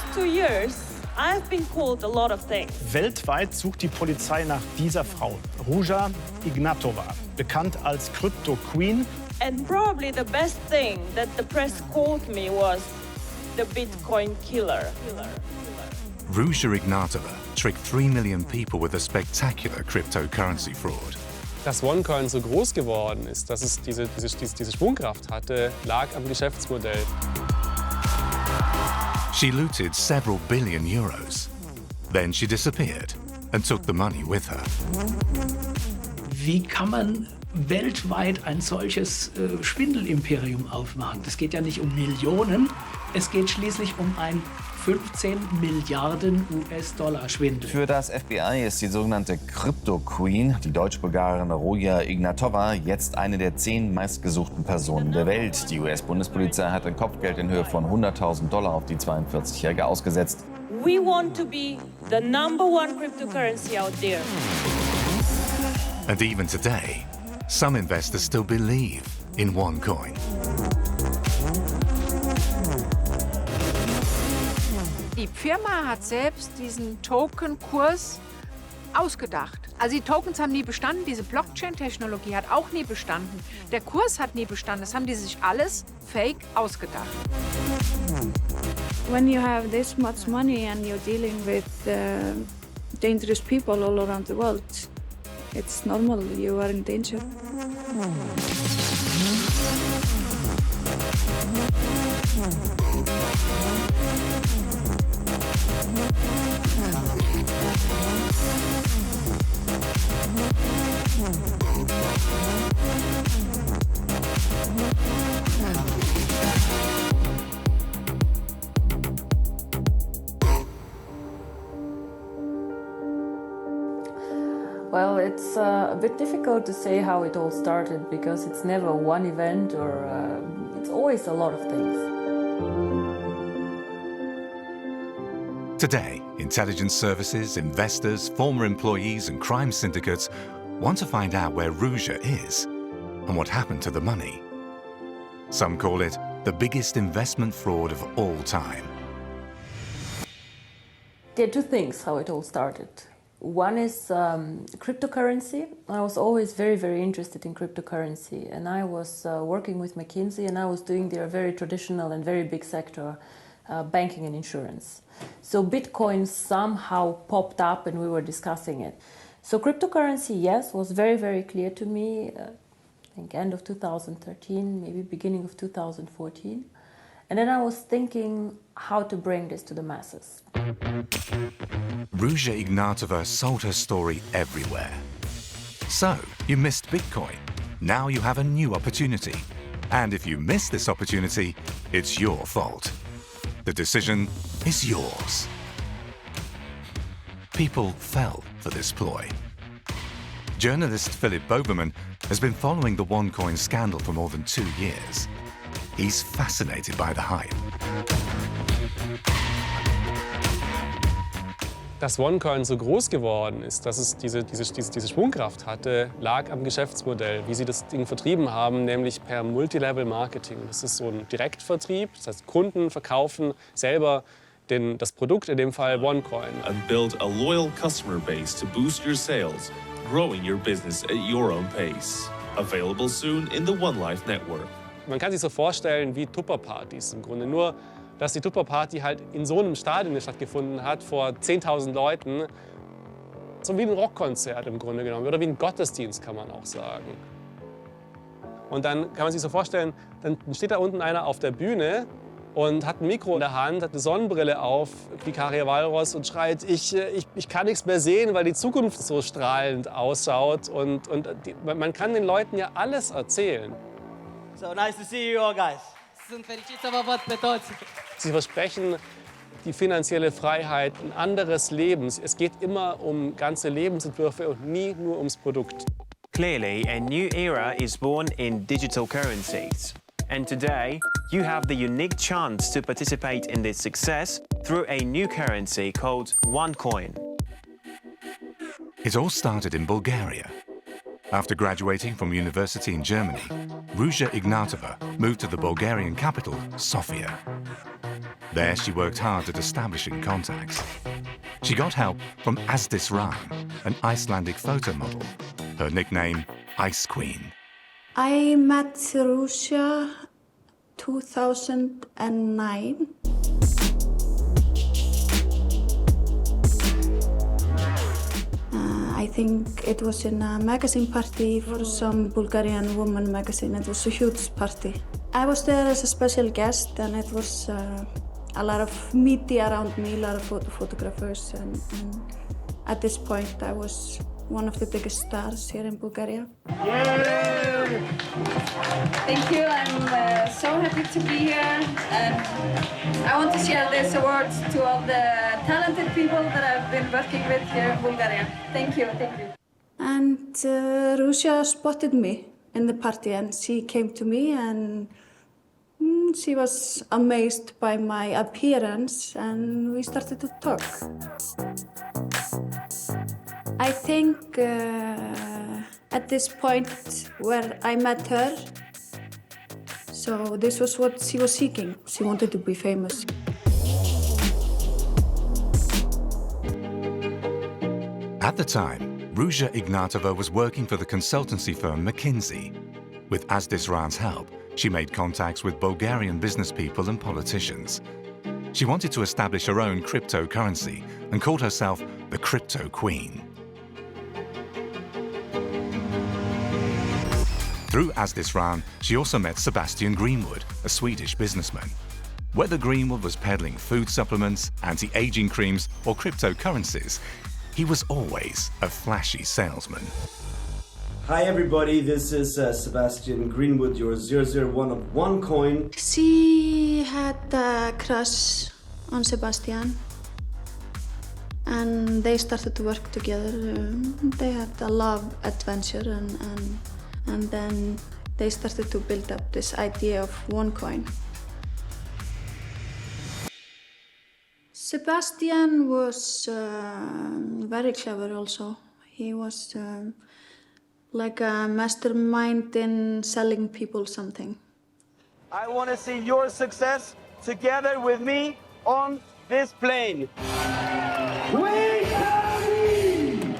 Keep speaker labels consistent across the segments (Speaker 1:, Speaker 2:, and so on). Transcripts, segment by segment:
Speaker 1: last 2 years, I've been called a lot of things.
Speaker 2: Weltweit sucht die Polizei nach dieser Frau, Ruja Ignatova, bekannt als Cryptoqueen.
Speaker 1: And probably the best thing that the press called me was the Bitcoin killer.
Speaker 3: Ruja Ignatova tricked 3 million people with a spectacular cryptocurrency fraud.
Speaker 4: Dass OneCoin so groß geworden ist, dass es diese Schwungkraft hatte, lag am Geschäftsmodell.
Speaker 3: She looted several billion euros. Then she disappeared and took the money with her.
Speaker 5: Wie kann man weltweit ein solches Schwindelimperium aufmachen? Das geht ja nicht um Millionen, es geht schließlich um ein 15 Milliarden US-Dollar Schwindel.
Speaker 6: Für das FBI ist die sogenannte Cryptoqueen, die Deutsch-Bulgarin Ruja Ignatova, jetzt eine der 10 meistgesuchten Personen der Welt. Die US-Bundespolizei hat ein Kopfgeld in Höhe von $100.000 auf die 42-Jährige ausgesetzt.
Speaker 1: We want to be the #1 cryptocurrency out there.
Speaker 3: And even today, some investors still believe in OneCoin.
Speaker 7: Die Firma hat selbst diesen Token-Kurs ausgedacht. Also die Tokens haben nie bestanden, diese Blockchain-Technologie hat auch nie bestanden. Der Kurs hat nie bestanden, das haben die sich alles fake ausgedacht.
Speaker 8: When you have this much money and you're dealing with dangerous people all around the world, it's normal, you are in danger.
Speaker 9: Well, it's a bit difficult to say how it all started because it's never one event or it's always a lot of things.
Speaker 3: Today, intelligence services, investors, former employees and crime syndicates want to find out where Ruja is and what happened to the money. Some call it the biggest investment fraud of all time.
Speaker 9: There are two things how it all started. One is cryptocurrency. I was always very, very interested in cryptocurrency, and I was working with McKinsey, and I was doing their very traditional and very big sector, banking and insurance. So Bitcoin somehow popped up and we were discussing it. So cryptocurrency, yes, was very, very clear to me, I think end of 2013, maybe beginning of 2014. And then I was thinking how to bring this to the masses.
Speaker 3: Ruja Ignatova sold her story everywhere. So, you missed Bitcoin. Now you have a new opportunity. And if you miss this opportunity, it's your fault. The decision is yours. People fell for this ploy. Journalist Philipp Bovermann has been following the OneCoin scandal for more than 2 years. He's fascinated by the hype.
Speaker 4: Dass OneCoin so groß geworden ist, dass es diese Schwungkraft hatte, lag am Geschäftsmodell, wie sie das Ding vertrieben haben, nämlich per Multilevel-Marketing. Das ist so ein Direktvertrieb, das heißt Kunden verkaufen selber das Produkt, in dem Fall OneCoin.
Speaker 10: And build a loyal customer base to boost your sales, growing your business at your own pace. Available soon in the One Life Network.
Speaker 4: Man kann sich so vorstellen wie Tupperpartys im Grunde, nur dass die Tupperparty halt in so einem Stadion stattgefunden hat, vor 10.000 Leuten. So wie ein Rockkonzert im Grunde genommen, oder wie ein Gottesdienst, kann man auch sagen. Und dann kann man sich so vorstellen, dann steht da unten einer auf der Bühne und hat ein Mikro in der Hand, hat eine Sonnenbrille auf, wie Karia Walros, und schreit, ich kann nichts mehr sehen, weil die Zukunft so strahlend ausschaut. Und man kann den Leuten ja alles erzählen.
Speaker 11: So nice to see you all, guys.
Speaker 4: Sie versprechen die finanzielle Freiheit, ein anderes Leben. Es geht immer um ganze Lebensentwürfe und nie nur ums Produkt.
Speaker 12: Clearly, a new era is born in digital currencies. And today, you have the unique chance to participate in this success through a new currency called OneCoin.
Speaker 3: It all started in Bulgaria. After graduating from university in Germany, Ruja Ignatova moved to the Bulgarian capital, Sofia. There she worked hard at establishing contacts. She got help from Asdis, an Icelandic photo model. Her nickname, Ice Queen.
Speaker 8: I met Ruja 2009. I think it was in a magazine party for some Bulgarian woman magazine. It was a huge party. I was there as a special guest, and it was a lot of media around me, a lot of photographers, and at this point I was one of the biggest stars here in Bulgaria.
Speaker 13: Yay! Thank you, I'm so happy to be here, and I want to share this awards to all the talented people that I've been working with here in Bulgaria. Thank you, thank you.
Speaker 8: And Ruja spotted me in the party, and she came to me, and she was amazed by my appearance, and we started to talk. I think at this point where I met her, so this was what she was seeking. She wanted to be famous.
Speaker 3: At the time, Ruja Ignatova was working for the consultancy firm McKinsey. With Asdis Ran's help, she made contacts with Bulgarian business people and politicians. She wanted to establish her own cryptocurrency and called herself the Cryptoqueen. Through Asdis Ran, she also met Sebastian Greenwood, a Swedish businessman. Whether Greenwood was peddling food supplements, anti-aging creams, or cryptocurrencies, he was always a flashy salesman.
Speaker 14: Hi everybody, this is Sebastian Greenwood, your 001 of OneCoin.
Speaker 8: She had a crush on Sebastian, and they started to work together. They had a love adventure, and then they started to build up this idea of OneCoin. Sebastian was very clever also. He was like a mastermind in selling people something.
Speaker 15: I want to see your success together with me on this plane. We can win!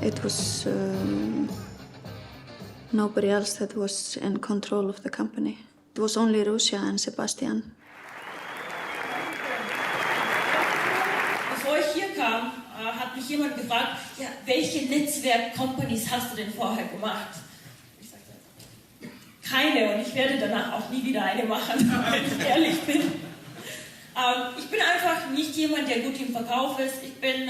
Speaker 8: It was nobody else that was in control of the company. It was only Ruja and Sebastian.
Speaker 16: Bevor ich hier kam, hat mich jemand gefragt, ja, welche Netzwerk-Companies hast du denn vorher gemacht? Ich sagte, keine, und ich werde danach auch nie wieder eine machen, wenn ich ehrlich bin. Ich bin einfach nicht jemand, der gut im Verkauf ist. Ich bin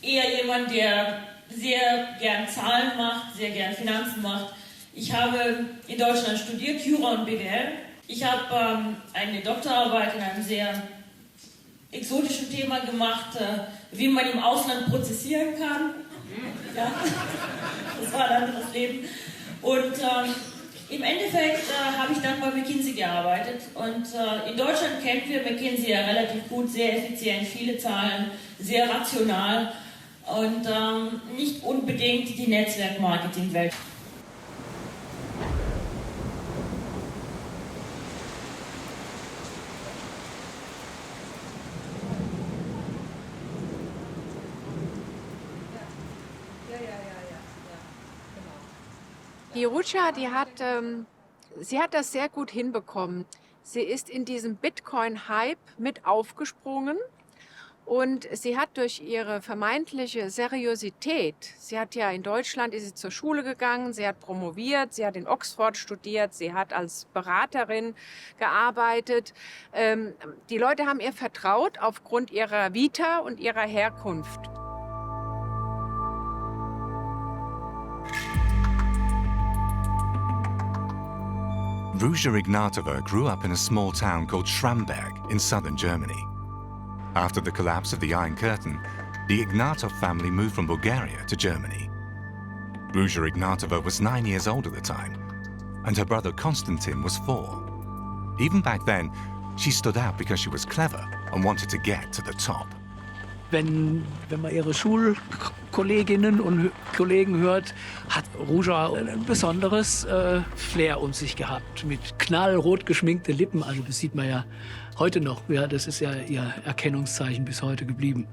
Speaker 16: eher jemand, der sehr gern Zahlen macht, sehr gern Finanzen macht. Ich habe in Deutschland studiert, Jura und BWL. Ich habe eine Doktorarbeit in einem sehr exotischen Thema gemacht, wie man im Ausland prozessieren kann. Ja, das war ein anderes Leben. Und im Endeffekt habe ich dann bei McKinsey gearbeitet. Und in Deutschland kennen wir McKinsey ja relativ gut, sehr effizient, viele Zahlen, sehr rational und nicht unbedingt die Netzwerkmarketing-Welt.
Speaker 7: Die Ruja, sie hat das sehr gut hinbekommen. Sie ist in diesem Bitcoin-Hype mit aufgesprungen und sie hat durch ihre vermeintliche Seriosität, sie hat ja in Deutschland, ist sie zur Schule gegangen, sie hat promoviert, sie hat in Oxford studiert, sie hat als Beraterin gearbeitet. Die Leute haben ihr vertraut aufgrund ihrer Vita und ihrer Herkunft.
Speaker 3: Ruja Ignatova grew up in a small town called Schramberg in southern Germany. After the collapse of the Iron Curtain, the Ignatov family moved from Bulgaria to Germany. Ruja Ignatova was 9 years old at the time, and her brother Konstantin was 4. Even back then, she stood out because she was clever and wanted to get to the top.
Speaker 5: Wenn man ihre Schulkolleginnen und Kollegen hört, hat Ruja ein besonderes Flair um sich gehabt. Mit knallrot geschminkte Lippen. Also das sieht man ja heute noch. Ja, das ist ja ihr Erkennungszeichen bis heute geblieben.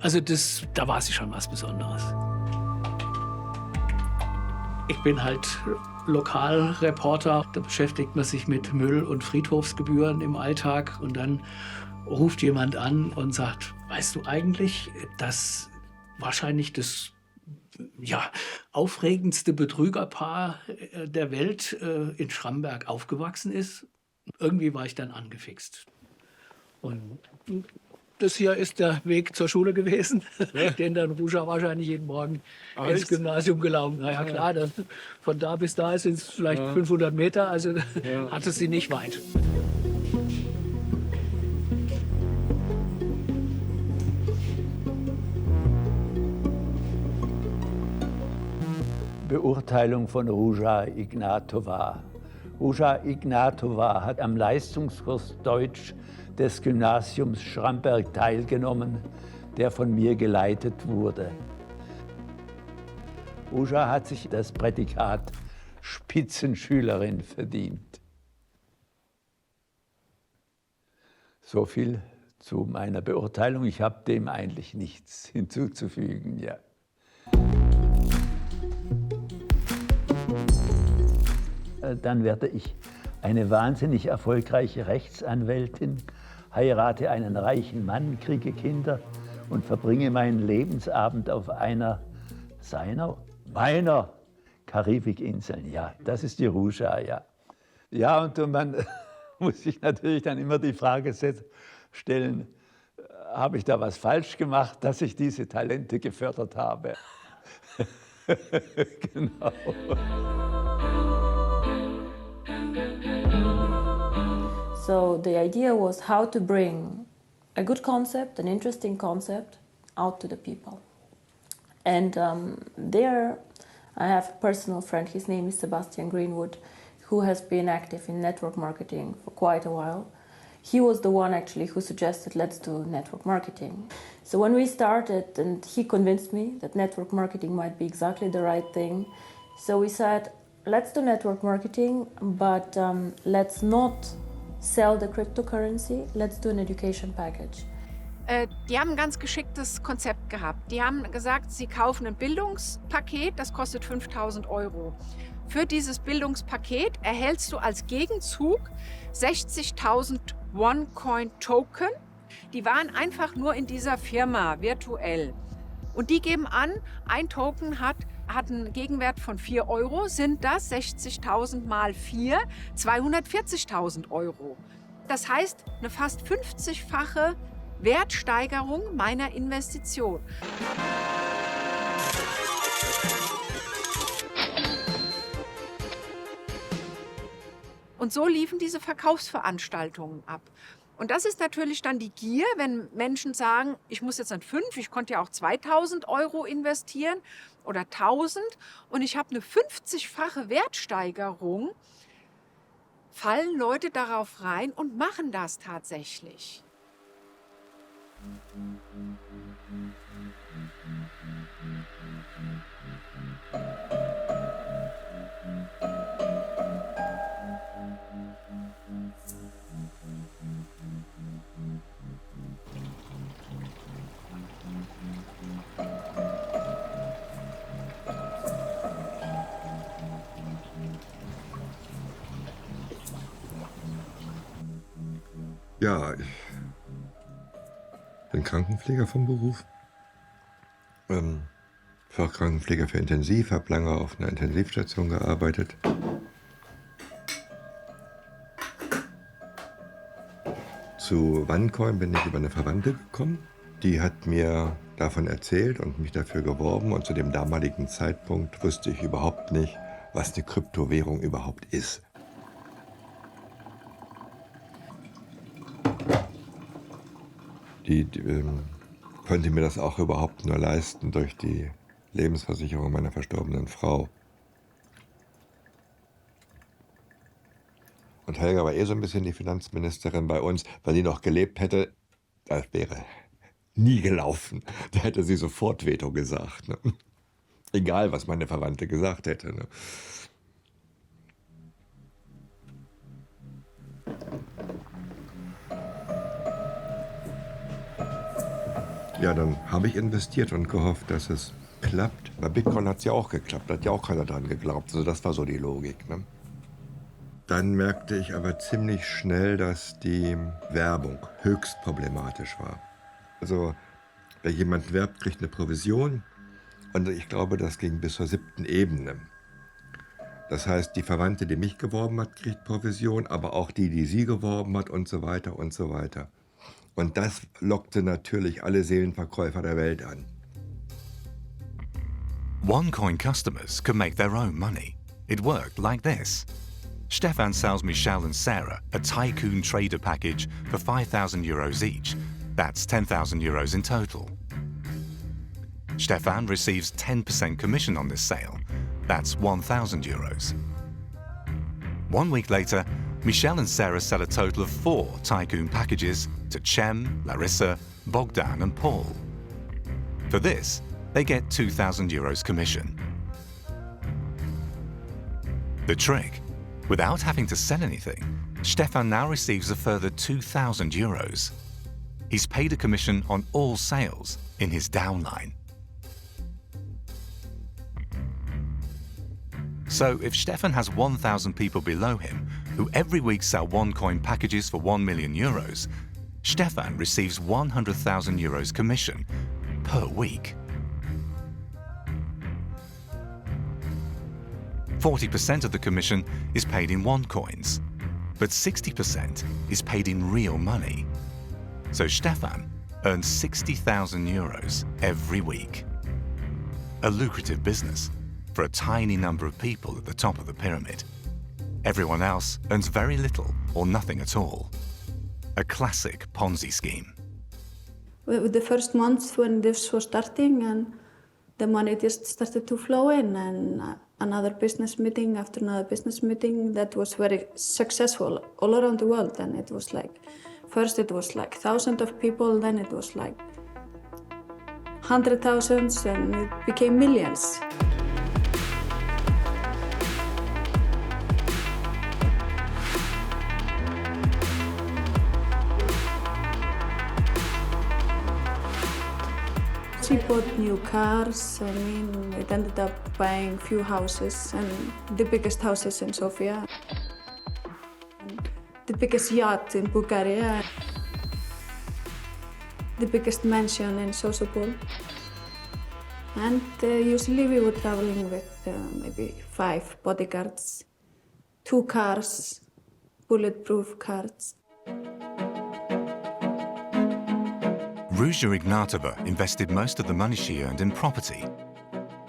Speaker 5: Also da war sie schon was Besonderes. Ich bin halt Lokalreporter. Da beschäftigt man sich mit Müll- und Friedhofsgebühren im Alltag. Und dann ruft jemand an und sagt, weißt du eigentlich, dass wahrscheinlich das aufregendste Betrügerpaar der Welt in Schramberg aufgewachsen ist? Irgendwie war ich dann angefixt. Und das hier ist der Weg zur Schule gewesen, den dann Ruja wahrscheinlich jeden Morgen ins Gymnasium gelaufen. Na ja, klar, von da bis da sind es vielleicht 500 Meter, also hatte sie nicht weit.
Speaker 17: Beurteilung von Ruja Ignatova. Ruja Ignatova hat am Leistungskurs Deutsch des Gymnasiums Schramberg teilgenommen, der von mir geleitet wurde. Ruja hat sich das Prädikat Spitzenschülerin verdient. So viel zu meiner Beurteilung. Ich habe dem eigentlich nichts hinzuzufügen. Ja. Dann werde ich eine wahnsinnig erfolgreiche Rechtsanwältin, heirate einen reichen Mann, kriege Kinder und verbringe meinen Lebensabend auf meiner Karibikinseln. Ja, das ist die Ruja, ja. Ja, und man muss sich natürlich dann immer die Frage stellen, habe ich da was falsch gemacht, dass ich diese Talente gefördert habe? Genau.
Speaker 9: So the idea was how to bring a good concept, an interesting concept, out to the people. And there I have a personal friend, his name is Sebastian Greenwood, who has been active in network marketing for quite a while. He was the one actually who suggested let's do network marketing. So when we started, and he convinced me that network marketing might be exactly the right thing, so we said let's do network marketing, but let's not sell the cryptocurrency, let's do an education package.
Speaker 7: Die haben ein ganz geschicktes Konzept gehabt. Die haben gesagt, sie kaufen ein Bildungspaket, das kostet 5.000 €. Für dieses Bildungspaket erhältst du als Gegenzug 60.000 OneCoin-Token. Die waren einfach nur in dieser Firma virtuell. Und die geben an, ein Token hat einen Gegenwert von 4 €, sind das 60.000 mal 4, 240.000 €. Das heißt, eine fast 50-fache Wertsteigerung meiner Investition. Und so liefen diese Verkaufsveranstaltungen ab. Und das ist natürlich dann die Gier, wenn Menschen sagen, ich muss jetzt nicht 5, ich konnte ja auch 2.000 € investieren oder 1.000 und ich habe eine 50-fache Wertsteigerung, fallen Leute darauf rein und machen das tatsächlich.
Speaker 18: Ja, ich bin Krankenpfleger vom Beruf. Fachkrankenpfleger für Intensiv, habe lange auf einer Intensivstation gearbeitet. Zu OneCoin bin ich über eine Verwandte gekommen. Die hat mir davon erzählt und mich dafür geworben. Und zu dem damaligen Zeitpunkt wusste ich überhaupt nicht, was eine Kryptowährung überhaupt ist. Die konnte mir das auch überhaupt nur leisten durch die Lebensversicherung meiner verstorbenen Frau. Und Helga war so ein bisschen die Finanzministerin bei uns. Wenn die noch gelebt hätte, das wäre nie gelaufen. Da hätte sie sofort Veto gesagt. Ne? Egal, was meine Verwandte gesagt hätte. Ne? Ja, dann habe ich investiert und gehofft, dass es klappt. Bei Bitcoin hat es ja auch geklappt, hat ja auch keiner dran geglaubt. Also das war so die Logik. Ne? Dann merkte ich aber ziemlich schnell, dass die Werbung höchst problematisch war. Also wer jemand werbt, kriegt eine Provision. Und ich glaube, das ging bis zur 7. Ebene. Das heißt, die Verwandte, die mich geworben hat, kriegt Provision, aber auch die sie geworben hat und so weiter und so weiter. Und das lockte natürlich alle Seelenverkäufer der Welt an.
Speaker 3: OneCoin customers could make their own money. It worked like this. Stefan sells Michelle and Sarah a tycoon trader package for €5,000 each. That's €10,000 in total. Stefan receives 10% commission on this sale. That's €1,000. 1 week later, Michelle and Sarah sell a total of 4 tycoon packages to Cem, Larissa, Bogdan and Paul. For this, they get €2,000 commission. The trick, without having to sell anything, Stefan now receives a further €2,000. He's paid a commission on all sales in his downline. So if Stefan has 1,000 people below him who every week sell OneCoin packages for €1 million, Stefan receives €100,000 commission per week. 40% of the commission is paid in OneCoins, but 60% is paid in real money. So Stefan earns €60,000 every week. A lucrative business for a tiny number of people at the top of the pyramid. Everyone else earns very little or nothing at all. A classic Ponzi scheme.
Speaker 8: With the first months when this was starting, and the money just started to flow in, and another business meeting after another business meeting that was very successful all around the world. And it was like, first it was like thousands of people, then it was like 100,000s, and it became millions. She bought new cars. I mean, it ended up buying few houses, and the biggest houses in Sofia, the biggest yacht in Bulgaria, the biggest mansion in Sosopol. And usually we were traveling with maybe 5 bodyguards, 2 cars, bulletproof cars.
Speaker 3: Ruja Ignatova invested most of the money she earned in property.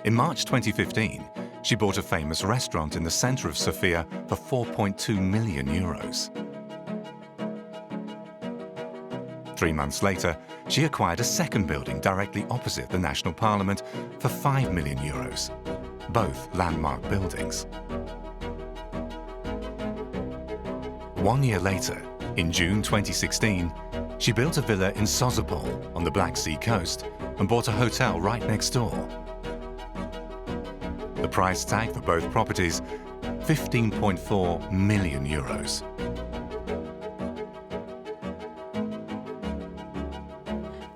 Speaker 3: In March 2015, she bought a famous restaurant in the center of Sofia for €4.2 million. 3 months later, she acquired a second building directly opposite the National Parliament for €5 million, both landmark buildings. 1 year later, in June 2016, she built a villa in Sosopol on the Black Sea coast and bought a hotel right next door. The price tag for both properties, €15.4 million.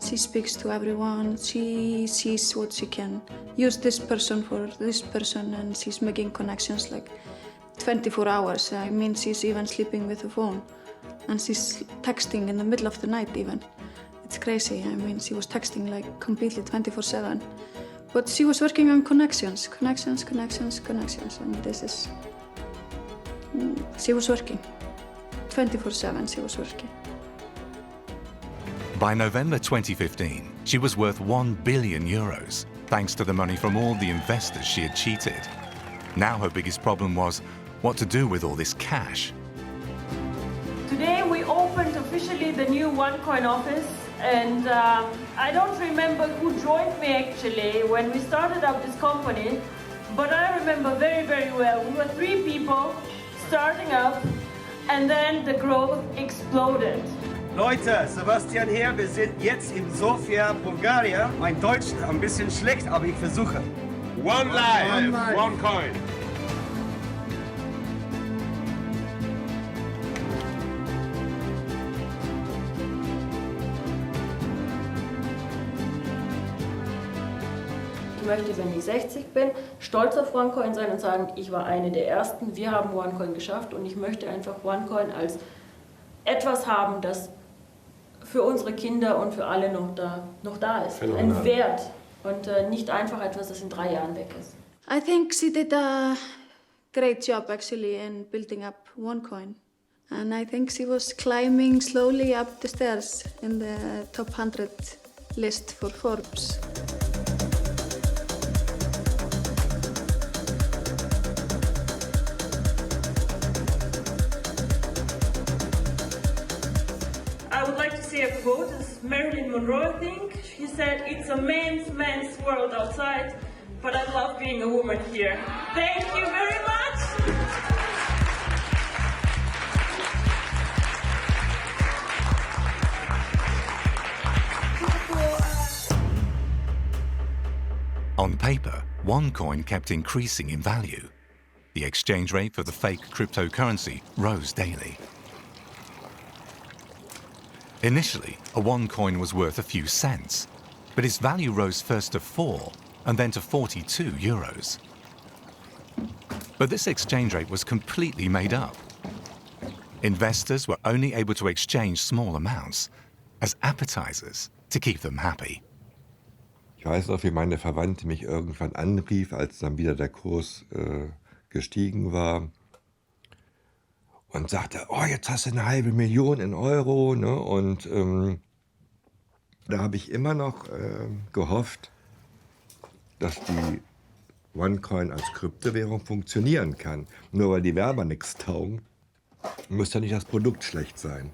Speaker 8: She speaks to everyone. She sees what she can use this person for this person, and she's making connections like 24 hours. I mean, she's even sleeping with the phone. And she's texting in the middle of the night even. It's crazy. I mean, she was texting like completely 24/7. But she was working on connections. And this is... She was working. 24/7 she was working.
Speaker 3: By November 2015, she was worth €1 billion, thanks to the money from all the investors she had cheated. Now her biggest problem was what to do with all this cash.
Speaker 1: Today we opened officially the new OneCoin office, and I don't remember who joined me actually when we started up this company, but I remember very, very well. We were 3 people starting up, and then the growth exploded.
Speaker 15: Leute, Sebastian hier, wir sind jetzt in Sofia, Bulgaria. Mein Deutsch ist ein bisschen schlecht, aber ich versuche.
Speaker 19: One life, one coin.
Speaker 1: Ich möchte, wenn ich 60 bin, stolz auf OneCoin sein und sagen, ich war eine der Ersten, wir haben OneCoin geschafft und ich möchte einfach OneCoin als etwas haben, das für unsere Kinder und für alle noch da ist. Ein Wert und nicht einfach etwas, das in 3 Jahren weg ist.
Speaker 8: I think she did a great job actually in building up OneCoin. And I think she was climbing slowly up the stairs in the top 100 list for Forbes.
Speaker 1: I would like to say a quote, it's Marilyn Monroe, I think. She said, "It's a man's world outside, but I love being a woman here." Thank you very much.
Speaker 3: On paper, OneCoin kept increasing in value. The exchange rate for the fake cryptocurrency rose daily. Initially, a OneCoin was worth a few cents, but its value rose first to 4 and then to 42 euros. But this exchange rate was completely made up. Investors were only able to exchange small amounts as appetizers to keep them happy.
Speaker 18: Ich weiß noch, wie meine Verwandte mich irgendwann anrief, als dann wieder der Kurs gestiegen war und sagte, oh, jetzt hast du 500.000 in Euro. Ne? Und da habe ich immer noch gehofft, dass die OneCoin als Kryptowährung funktionieren kann. Nur weil die Werber nichts taugen, muss ja nicht das Produkt schlecht sein.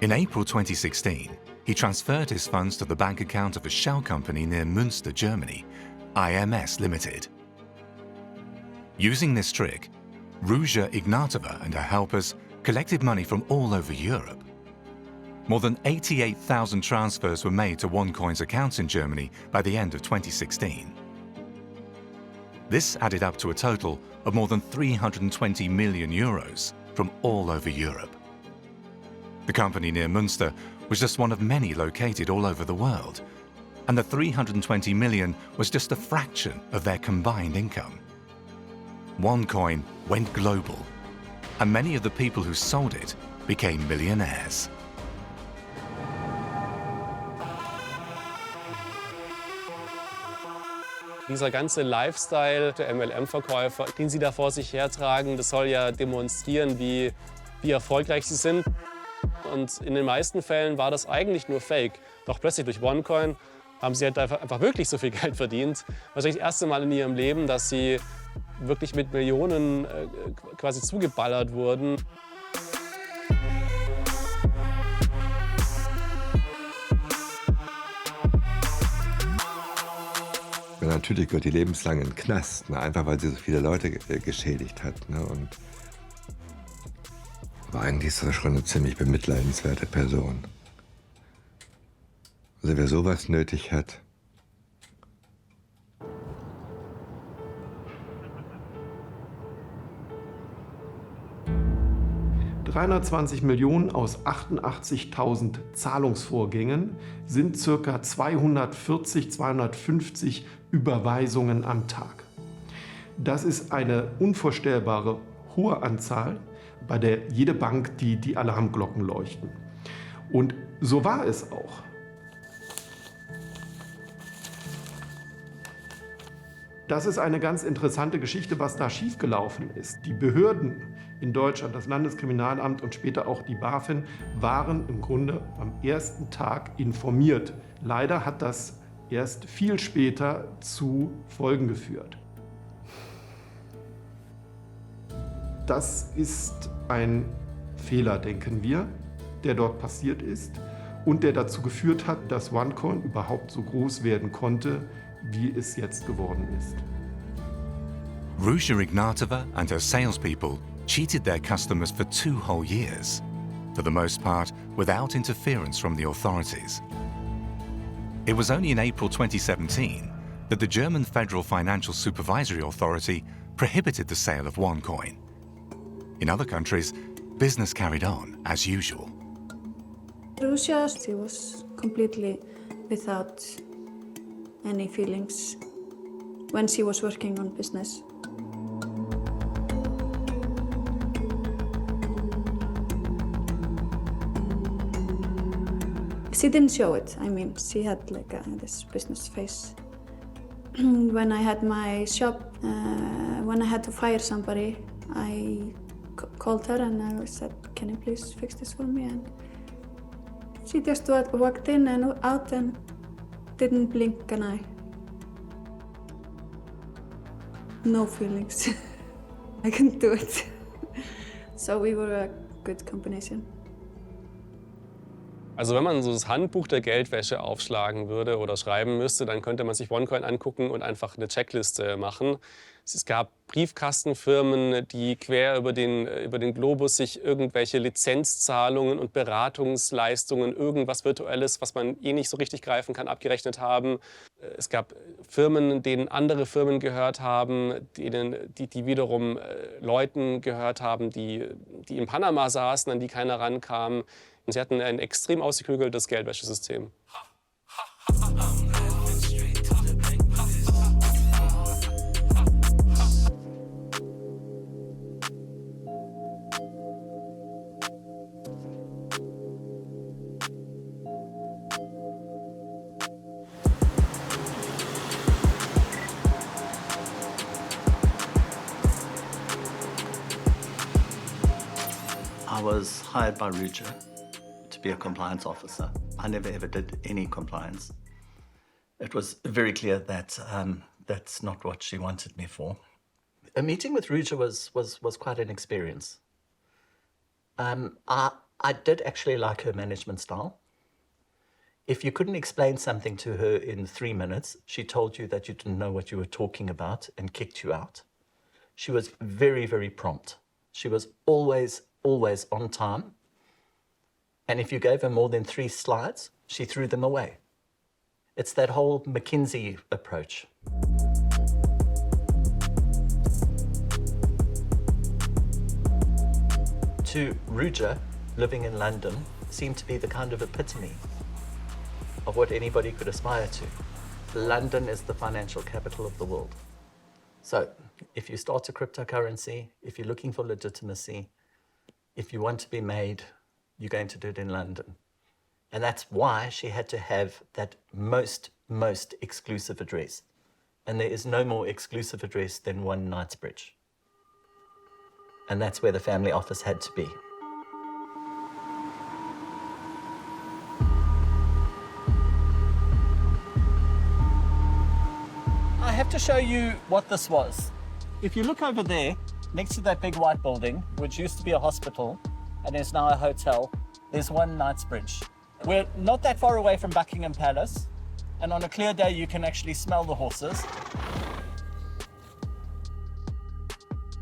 Speaker 3: In April 2016, he transferred his funds to the bank account of a shell company near Münster, Germany, IMS Limited. Using this trick, Ruja Ignatova and her helpers collected money from all over Europe. More than 88,000 transfers were made to OneCoin's accounts in Germany by the end of 2016. This added up to a total of more than 320 million euros from all over Europe. The company near Münster was just one of many located all over the world, and the 320 million was just a fraction of their combined income. OneCoin went global, and many of the people who sold it became millionaires.
Speaker 4: Dieser ganze Lifestyle der MLM-Verkäufer, den sie da vor sich hertragen, das soll ja demonstrieren, wie erfolgreich sie sind. Und in den meisten Fällen war das eigentlich nur Fake. Doch plötzlich durch OneCoin haben sie halt einfach wirklich so viel Geld verdient. Wahrscheinlich das erste Mal in ihrem Leben, dass sie wirklich mit Millionen quasi zugeballert wurden.
Speaker 18: Ja, natürlich gehört die lebenslang in den Knast, ne? Einfach weil sie so viele Leute geschädigt hat. Ne? Und aber eigentlich ist das schon eine ziemlich bemitleidenswerte Person. Also wer sowas nötig hat.
Speaker 20: $320 Millionen aus 88.000 Zahlungsvorgängen sind ca. 240, 250 Überweisungen am Tag. Das ist eine unvorstellbare hohe Anzahl, bei der jede Bank die Alarmglocken leuchten. Und so war es auch. Das ist eine ganz interessante Geschichte, was da schiefgelaufen ist. Die Behörden in Deutschland, das Landeskriminalamt und später auch die BaFin, waren im Grunde am ersten Tag informiert. Leider hat das erst viel später zu Folgen geführt. Das ist ein Fehler, denken wir. der dort passiert ist und der dazu geführt hat, dass OneCoin überhaupt so groß werden konnte, wie es jetzt geworden ist.
Speaker 3: Ruja Ignatova and her salespeople cheated their customers for 2 whole years, for the most part without interference from the authorities. It was only in April 2017 that the German Federal Financial Supervisory Authority prohibited the sale of OneCoin. In other countries, business carried on as usual.
Speaker 8: Ruja, she was completely without any feelings when she was working on business. She didn't show it. I mean, she had like this business face. When I had my shop, when I had to fire somebody, I called her and I said, "Can you please fix this for me?" And she just walked in and out and didn't blink an eye. No feelings. I couldn't do it. So we were a good combination.
Speaker 4: Also wenn man so das Handbuch der Geldwäsche aufschlagen würde oder schreiben müsste, dann könnte man sich OneCoin angucken und einfach eine Checkliste machen. Es gab Briefkastenfirmen, die quer über den Globus sich irgendwelche Lizenzzahlungen und Beratungsleistungen, irgendwas Virtuelles, was man eh nicht so richtig greifen kann, abgerechnet haben. Es gab Firmen, denen andere Firmen gehört haben, die wiederum Leuten gehört haben, die in Panama saßen, an die keiner rankam. Und sie hatten ein extrem ausgeklügeltes Geldwäschesystem.
Speaker 21: I was hired by Ruja to be a compliance officer. I never ever did any compliance. It was very clear that that's not what she wanted me for. A meeting with Ruja was quite an experience. I did actually like her management style. If you couldn't explain something to her in 3 minutes, she told you that you didn't know what you were talking about and kicked you out. She was very, very prompt. She was always on time. And if you gave her more than 3 slides, she threw them away. It's that whole McKinsey approach. To Ruja, living in London seemed to be the kind of epitome of what anybody could aspire to. London is the financial capital of the world. So if you start a cryptocurrency, if you're looking for legitimacy, if you want to be made, you're going to do it in London. And that's why she had to have that most exclusive address. And there is no more exclusive address than One Knightsbridge. And that's where the family office had to be. I have to show you what this was. If you look over there, next to that big white building, which used to be a hospital and is now a hotel, there's One Knightsbridge. We're not that far away from Buckingham Palace, and on a clear day you can actually smell the horses.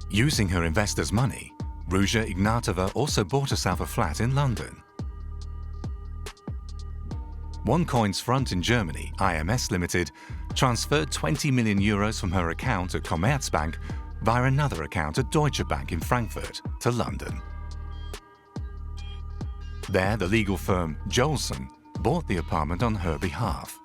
Speaker 3: Using her investors' money, Ruja Ignatova also bought herself a flat in London. OneCoin's front in Germany, IMS Limited, transferred 20 million euros from her account at Commerzbank via another account at Deutsche Bank in Frankfurt to London. There, the legal firm Jolson bought the apartment on her behalf.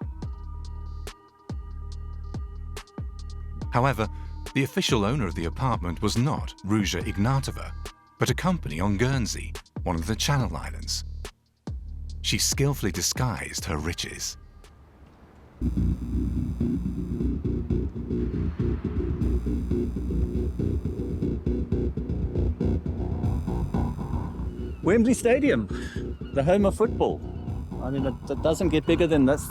Speaker 3: However, the official owner of the apartment was not Ruja Ignatova, but a company on Guernsey, one of the Channel Islands. She skillfully disguised her riches.
Speaker 21: Wembley Stadium, the home of football. I mean, it doesn't get bigger than this.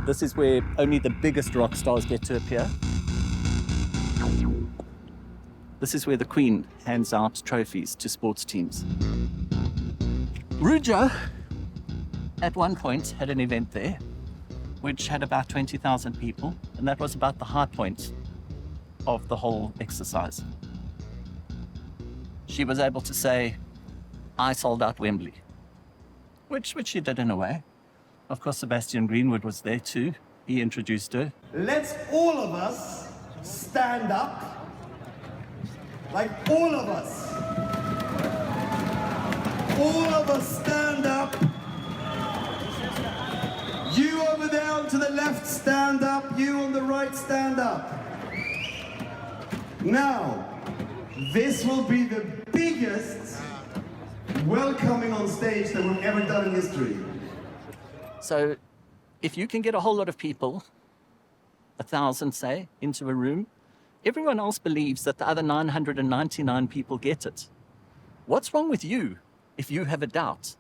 Speaker 21: This is where only the biggest rock stars get to appear. This is where the Queen hands out trophies to sports teams. Ruja, at one point, had an event there, which had about 20,000 people, and that was about the high point of the whole exercise. She was able to say, I sold out Wembley, which she did in a way. Of course, Sebastian Greenwood was there too. He introduced her.
Speaker 15: Let's all of us stand up, like all of us. All of us stand up. You over there on to the left, stand up. You on the right, stand up. Now, this will be the biggest welcoming on stage that we've ever done in history.
Speaker 21: So if you can get a whole lot of people, 1,000 say, into a room, everyone else believes that the other 999 people get it. What's wrong with you if you have a doubt?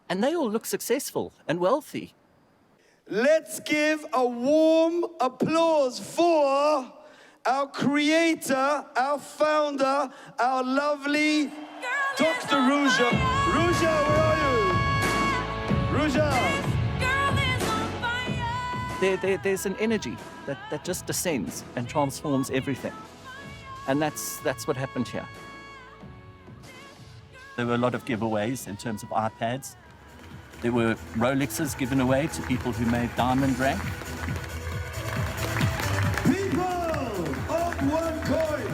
Speaker 21: And they all look successful and wealthy.
Speaker 15: Let's give a warm applause for our creator, our founder, our lovely Dr. Ruja. Ruja, where are you? Ruja.
Speaker 21: There's an energy that just descends and transforms everything. And that's what happened here. There were a lot of giveaways in terms of iPads. There were Rolexes given away to people who made diamond rank.
Speaker 15: People of OneCoin,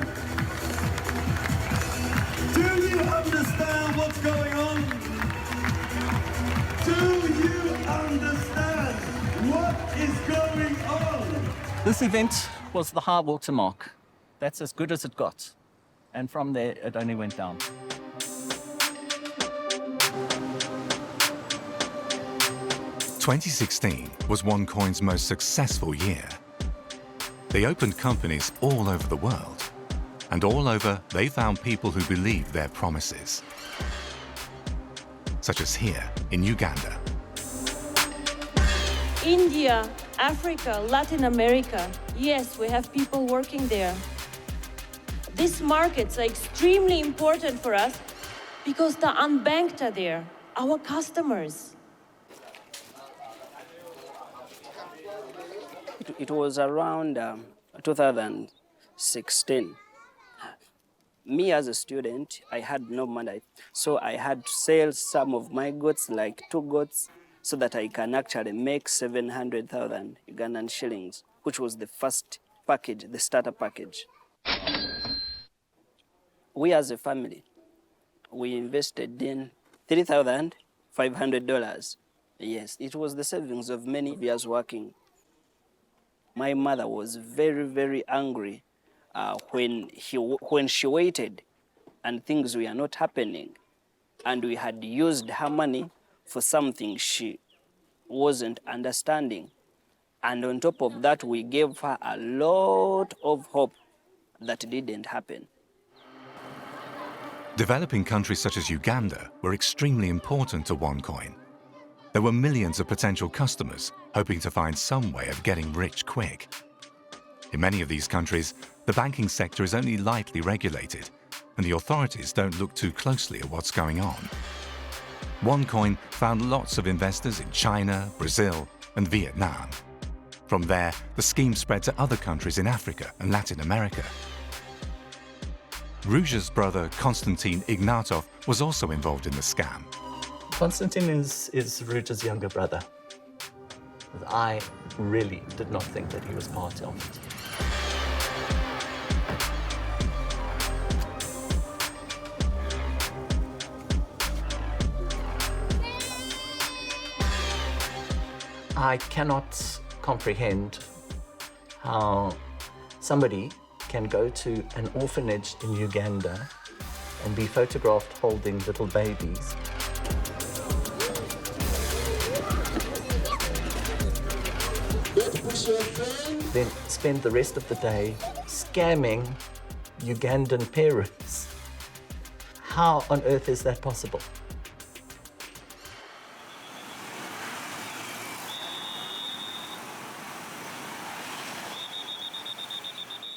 Speaker 15: do you understand what's going on? Do you understand what is going on?
Speaker 21: This event was the high water mark. That's as good as it got. And from there, it only went down.
Speaker 3: "2016 was OneCoin's most successful year. They opened companies all over the world, and all over they found people who believed their promises. Such as here in Uganda.
Speaker 1: India, Africa, Latin America. Yes, we have people working there. These markets are extremely important for us because the unbanked are there, our customers.
Speaker 2: It was around 2016. Me as a student, I had no money, so I had to sell some of my goods, like 2 goods, so that I can actually make 700,000 Ugandan shillings, which was the first package, the starter package. We as a family, we invested in $3,500. Yes, it was the savings of many years working. My mother was very, very angry when she waited and things were not happening, and we had used her money for something she wasn't understanding. And on top of that, we gave her a lot of hope that didn't happen.
Speaker 3: Developing countries such as Uganda were extremely important to OneCoin. There were millions of potential customers hoping to find some way of getting rich quick. In many of these countries, the banking sector is only lightly regulated, and the authorities don't look too closely at what's going on. OneCoin found lots of investors in China, Brazil, and Vietnam. From there, the scheme spread to other countries in Africa and Latin America. Ruja's brother, Konstantin Ignatov, was also involved in the scam.
Speaker 21: Konstantin is Ruja's younger brother. I really did not think that he was part of it. I cannot comprehend how somebody can go to an orphanage in Uganda and be photographed holding little babies. Then spend the rest of the day scamming Ugandan parents. How on earth is that possible?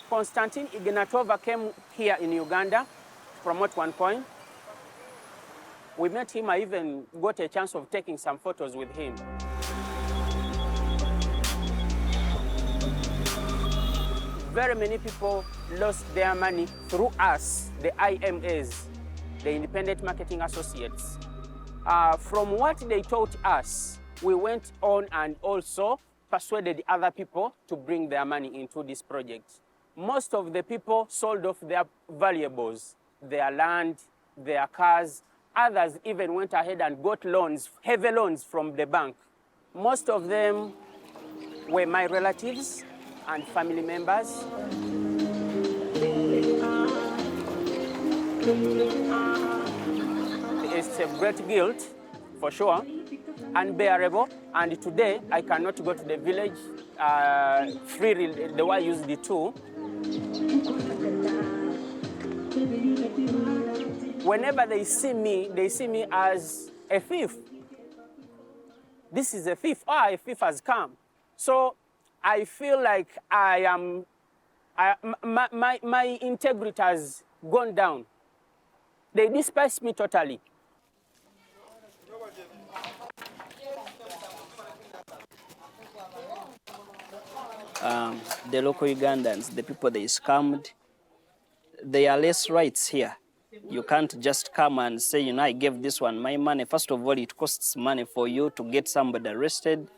Speaker 22: Konstantin Ignatova came here in Uganda to promote OneCoin.
Speaker 6: We met him, I even got a chance of taking some photos with him. Very many people lost their money through us, the IMAs, the Independent Marketing Associates. From what they taught us, we went on and also persuaded other people to bring their money into this project. Most of the people sold off their valuables, their land, their cars. Others even went ahead and got loans, heavy loans from the bank. Most of them were my relatives and family members. It's a great guilt, for sure, unbearable, and today I cannot go to the village freely the way I used to. Whenever they see me as a thief. This is a thief. A thief has come. So I feel like my integrity has gone down. They despise me totally.
Speaker 2: The local Ugandans, the people they scammed, they are less rights here. You can't just come and say, you know, I gave this one my money. First of all, it costs money for you to get somebody arrested.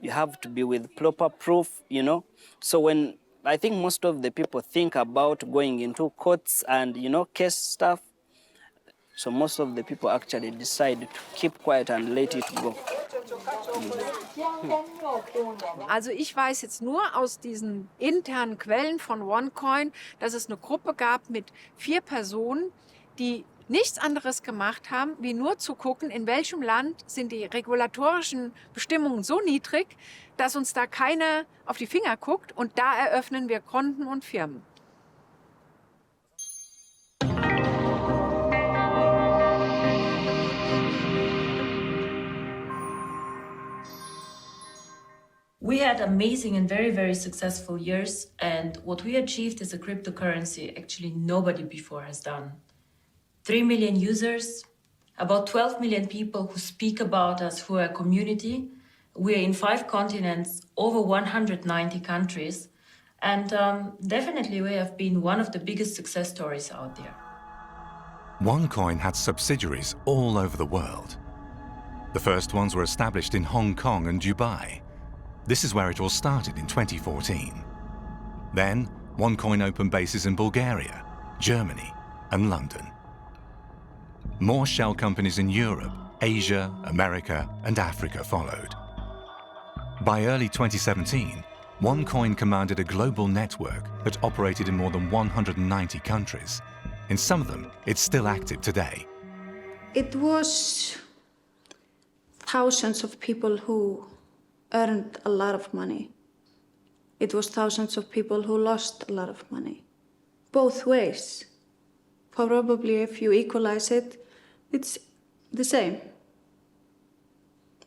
Speaker 2: You have to be with proper proof, you know. So when I think most of the people think about going into courts and, you know, case stuff, so most of the people actually decide to keep quiet and let it go.
Speaker 7: Also ich weiß jetzt nur aus diesen internen Quellen von OneCoin, dass es eine Gruppe gab mit 4 Personen, die nichts anderes gemacht haben, wie nur zu gucken, in welchem Land sind die regulatorischen Bestimmungen so niedrig, dass uns da keiner auf die Finger guckt, und da eröffnen wir Konten und Firmen.
Speaker 10: We had amazing and very, very successful years, and what we achieved as a cryptocurrency, actually nobody before has done. 3 million users, about 12 million people who speak about us, who are a community. We're in 5 continents, over 190 countries, and definitely we have been one of the biggest success stories out there.
Speaker 3: OneCoin had subsidiaries all over the world. The first ones were established in Hong Kong and Dubai. This is where it all started in 2014. Then, OneCoin opened bases in Bulgaria, Germany, and London. More shell companies in Europe, Asia, America, and Africa followed. By early 2017, OneCoin commanded a global network that operated in more than 190 countries. In some of them, it's still active today.
Speaker 8: It was thousands of people who earned a lot of money. It was thousands of people who lost a lot of money. Both ways. Probably if you equalize it, it's the same.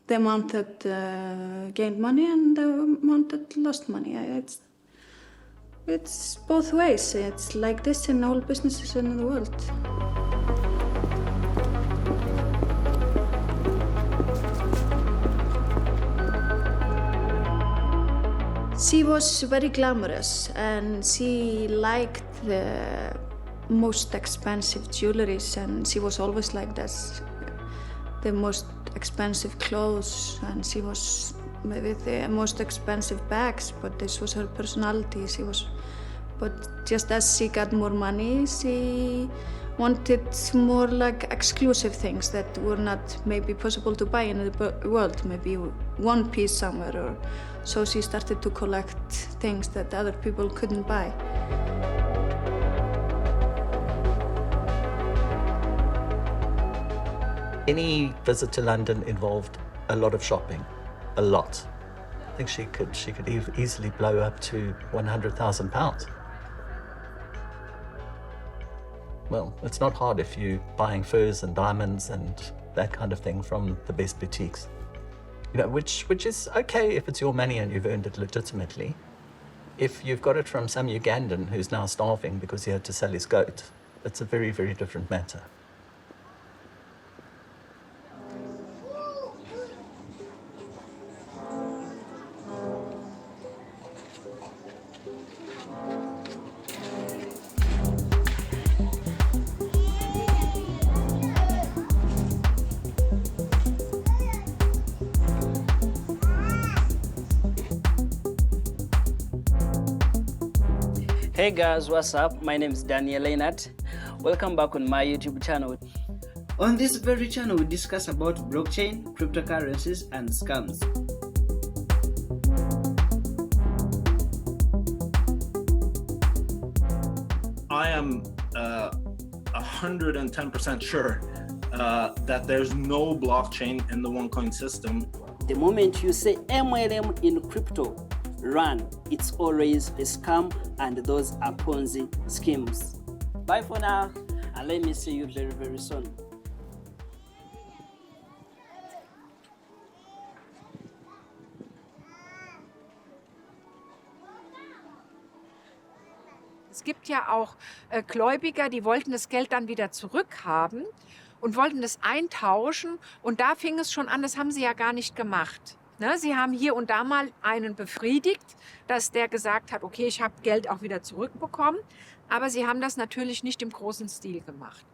Speaker 8: The amount that gained money and the amount that lost money. It's both ways. It's like this in all businesses in the world. She was very glamorous and she liked the most expensive jewelries, and she was always like this. The most expensive clothes, and she was maybe the most expensive bags, but this was her personality. But just as she got more money, she wanted more like exclusive things that were not maybe possible to buy in the world, maybe one piece somewhere, or so she started to collect things that other people couldn't buy.
Speaker 21: Any visit to London involved a lot of shopping, a lot. I think she could easily blow up to £100,000. Well, it's not hard if you're buying furs and diamonds and that kind of thing from the best boutiques. You know, which is okay if it's your money and you've earned it legitimately. If you've got it from some Ugandan who's now starving because he had to sell his goat, it's a very, very different matter.
Speaker 2: Hey guys, what's up? My name is Daniel Leinart. Welcome back on my YouTube channel. On this very channel, we discuss about blockchain, cryptocurrencies, and scams.
Speaker 11: I am 110% sure that there's no blockchain in the OneCoin system.
Speaker 2: The moment you say MLM in crypto, run. It's always a scam, and those are ponzi schemes. Bye for now, and let me see you very, very soon.
Speaker 7: Es gibt ja auch Gläubiger, die wollten das Geld dann wieder zurückhaben und wollten das eintauschen. Und da fing es schon an, das haben sie ja gar nicht gemacht. Ne? Sie haben hier und da mal einen befriedigt, dass der gesagt hat, okay, ich habe Geld auch wieder zurückbekommen. Aber sie haben das natürlich nicht im großen Stil gemacht.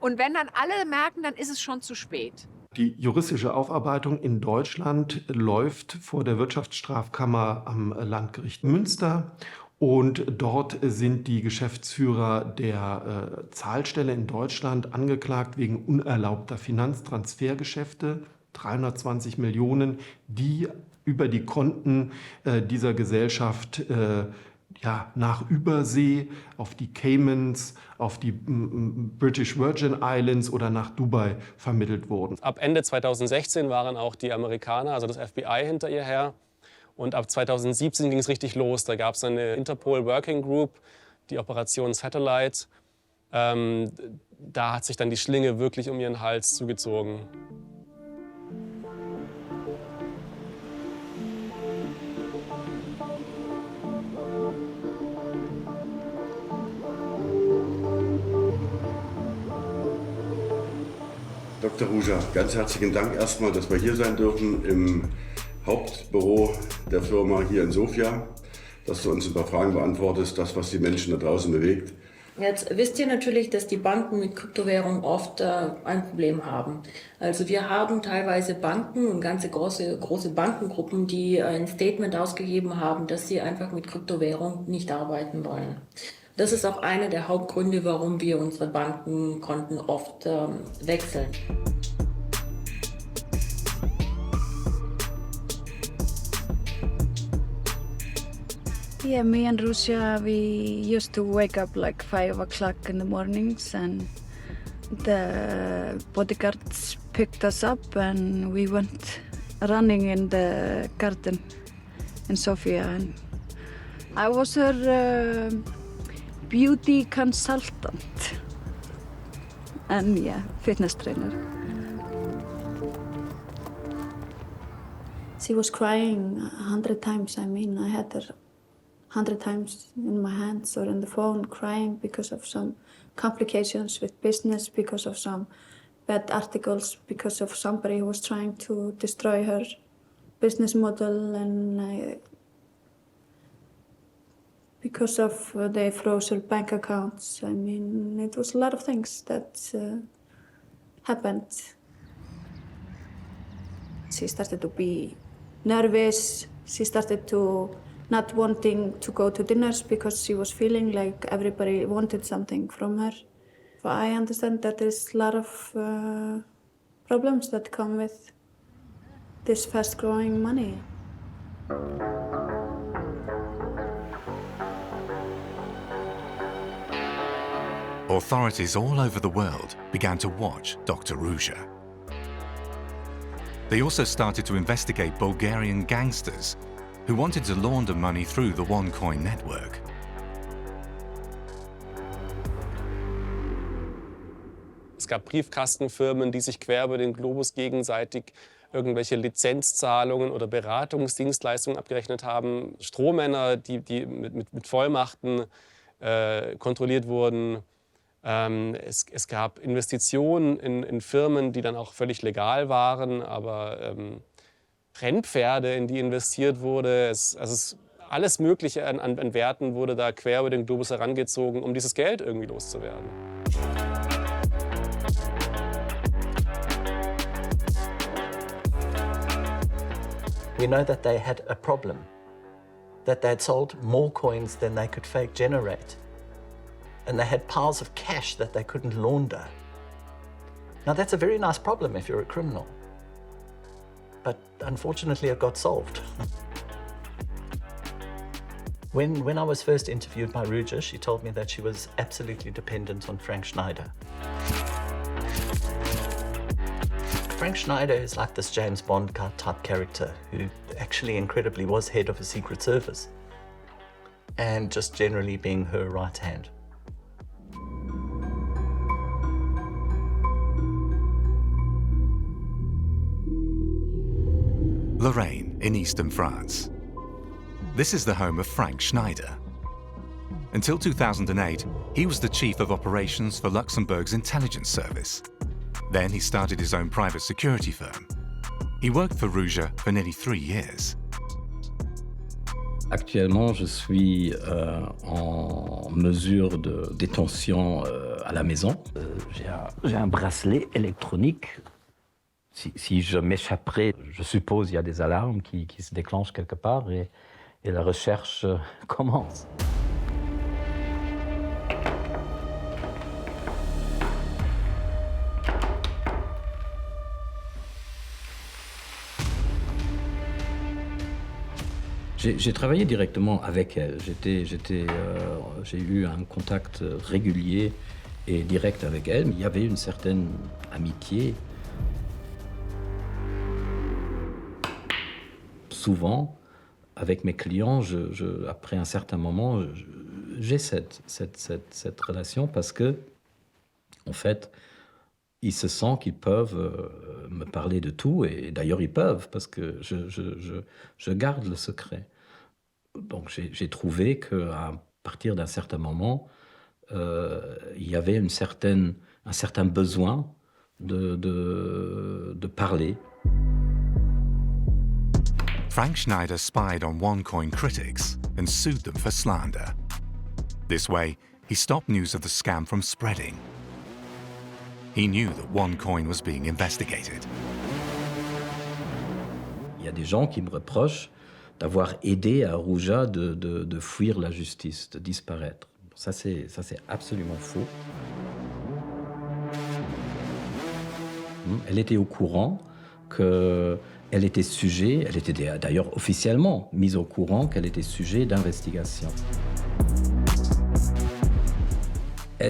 Speaker 7: Und wenn dann alle merken, dann ist es schon zu spät.
Speaker 20: Die juristische Aufarbeitung in Deutschland läuft vor der Wirtschaftsstrafkammer am Landgericht Münster. Und dort sind die Geschäftsführer der Zahlstelle in Deutschland angeklagt wegen unerlaubter Finanztransfergeschäfte, 320 Millionen, die über die Konten dieser Gesellschaft nach Übersee, auf die Caymans, auf die British Virgin Islands oder nach Dubai vermittelt wurden.
Speaker 4: Ab Ende 2016 waren auch die Amerikaner, also das FBI, hinter ihr her. Und ab 2017 ging es richtig los. Da gab es eine Interpol Working Group, die Operation Satellite. Da hat sich dann die Schlinge wirklich um ihren Hals zugezogen.
Speaker 18: Dr. Ruja, ganz herzlichen Dank erstmal, dass wir hier sein dürfen im Hauptbüro der Firma hier in Sofia, dass du uns ein paar Fragen beantwortest, das, was die Menschen da draußen bewegt.
Speaker 9: Jetzt wisst ihr natürlich, dass die Banken mit Kryptowährung oft ein Problem haben. Also wir haben teilweise Banken und ganze große Bankengruppen, die ein Statement ausgegeben haben, dass sie einfach mit Kryptowährung nicht arbeiten wollen. Das ist auch einer der Hauptgründe, warum wir unsere Bankenkonten oft wechseln.
Speaker 8: Yeah, me and Ruja, we used to wake up like 5 o'clock in the mornings, and the bodyguards picked us up and we went running in the garden in Sofia. And I was her beauty consultant and fitness trainer. She was crying 100 times. I mean, I had her 100 times in my hands or in the phone crying because of some complications with business, because of some bad articles, because of somebody who was trying to destroy her business model, and because of they froze her bank accounts. I mean, it was a lot of things that happened. She started to be nervous. She started to not wanting to go to dinners because she was feeling like everybody wanted something from her. I understand that there's a lot of problems that come with this fast-growing money.
Speaker 3: Authorities all over the world began to watch Dr. Ruja. They also started to investigate Bulgarian gangsters who wanted to launder money through the OneCoin network.
Speaker 4: Es gab Briefkastenfirmen, die sich quer über den Globus gegenseitig irgendwelche Lizenzzahlungen oder Beratungsdienstleistungen abgerechnet haben. Strohmänner, die mit Vollmachten kontrolliert wurden. Es gab Investitionen in Firmen, die dann auch völlig legal waren, aber Rennpferde, in die investiert wurde. Alles Mögliche an Werten wurde da quer über den Globus herangezogen, um dieses Geld irgendwie loszuwerden.
Speaker 21: We know that they had a problem. that they'd sold more coins than they could fake generate. And they had piles of cash that they couldn't launder. Now that's a very nice problem if you're a criminal. But unfortunately it got solved. When I was first interviewed by Ruja, she told me that she was absolutely dependent on Frank Schneider. Frank Schneider is like this James Bond type character who actually incredibly was head of a secret service and just generally being her right hand.
Speaker 3: Lorraine in eastern France. This is the home of Frank Schneider. Until 2008, he was the chief of operations for Luxembourg's intelligence service. Then he started his own private security firm. He worked for Ruja for nearly 3 years.
Speaker 12: Actuellement, je suis en mesure de détention à la maison. J'ai un bracelet électronique. Si je m'échapperais, je suppose qu'il y a des alarmes qui se déclenchent quelque part et la recherche commence. J'ai travaillé directement avec elle. J'ai eu un contact régulier et direct avec elle. Il y avait une certaine amitié. Souvent, avec mes clients, après un certain moment, j'ai cette relation parce que, en fait, ils se sentent qu'ils peuvent me parler de tout, et d'ailleurs ils peuvent, parce que je garde le secret. Donc j'ai trouvé qu'à partir d'un certain moment, il y avait un certain besoin de parler.
Speaker 3: Frank Schneider spied on OneCoin critics and sued them for slander. This way, he stopped news of the scam from spreading. He knew that OneCoin was being investigated.
Speaker 12: Il y a des gens qui me reprochent d'avoir aidé à Ruja de fuir la justice, de disparaître. Ça, c'est absolument faux. Elle était au courant qu'elle était sujet, elle était d'ailleurs officiellement mise au courant qu'elle était sujet d'investigation.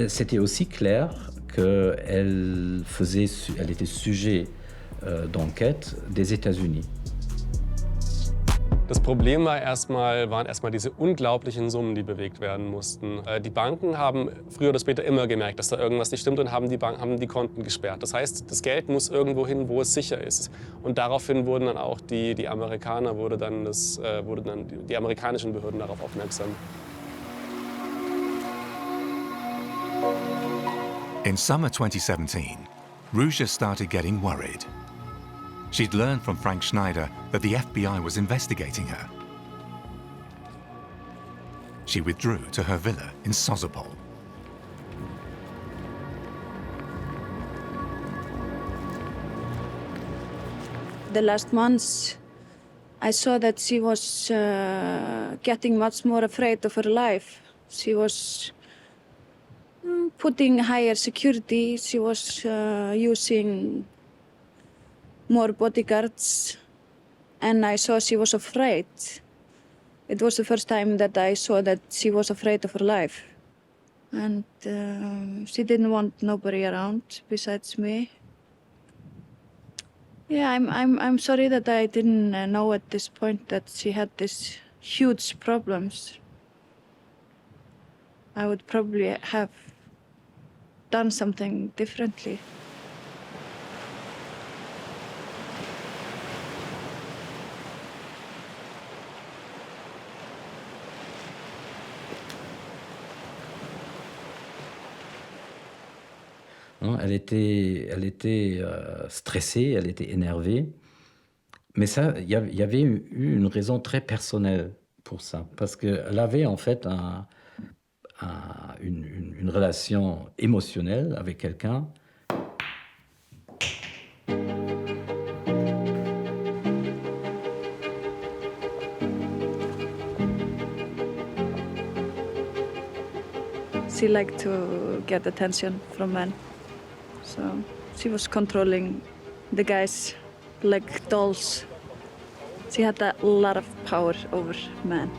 Speaker 12: C'était aussi clair qu'elle était sujet d'enquête des États-Unis.
Speaker 4: Das Problem waren erstmal diese unglaublichen Summen, die bewegt werden mussten. Die Banken haben früher oder später immer gemerkt, dass da irgendwas nicht stimmt, und haben die Konten gesperrt. Das heißt, das Geld muss irgendwo hin, wo es sicher ist. Und daraufhin wurden dann auch die amerikanischen Behörden darauf aufmerksam.
Speaker 3: In summer 2017, Ruja started getting worried. She'd learned from Frank Schneider that the FBI was investigating her. She withdrew to her villa in Sozopol.
Speaker 8: The last months, I saw that she was getting much more afraid of her life. She was putting higher security. She was using more bodyguards, and I saw she was afraid. It was the first time that I saw that she was afraid of her life. And she didn't want nobody around besides me. Yeah, I'm sorry that I didn't know at this point that she had these huge problems. I would probably have done something differently.
Speaker 12: Elle était stressée, elle était énervée. Mais ça, il y avait eu une raison très personnelle pour ça. Parce qu'elle avait en fait une relation émotionnelle avec quelqu'un.
Speaker 8: she liked to get attention from men. So she was controlling the guys like dolls. She had a lot of power over men.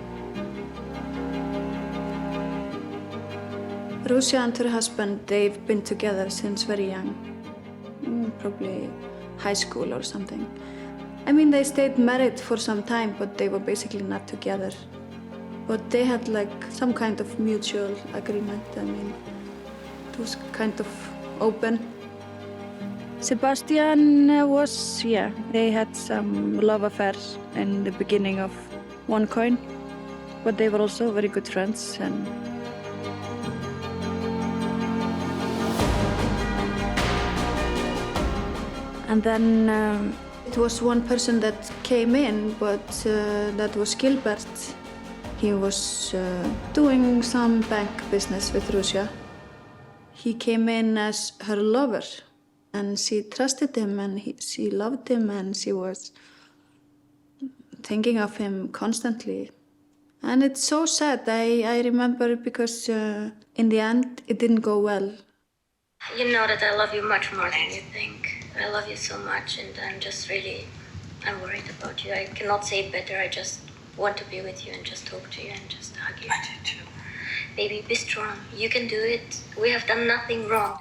Speaker 8: Ruja and her husband, they've been together since very young. Probably high school or something. I mean, they stayed married for some time, but they were basically not together. But they had like some kind of mutual agreement. I mean, it was kind of open. Sebastian was, they had some love affairs in the beginning of OneCoin, but they were also very good friends. And then it was one person that came in, but that was Gilbert. He was doing some bank business with Ruja. He came in as her lover, and she trusted him, and she loved him, and she was thinking of him constantly. And it's so sad. I remember because in the end, it didn't go well.
Speaker 13: You know that I love you much more than you think. I love you so much, and I'm worried about you. I cannot say it better. I just want to be with you and just talk to you and just hug you. I do too. Baby, be strong. You can do it. We have done nothing wrong.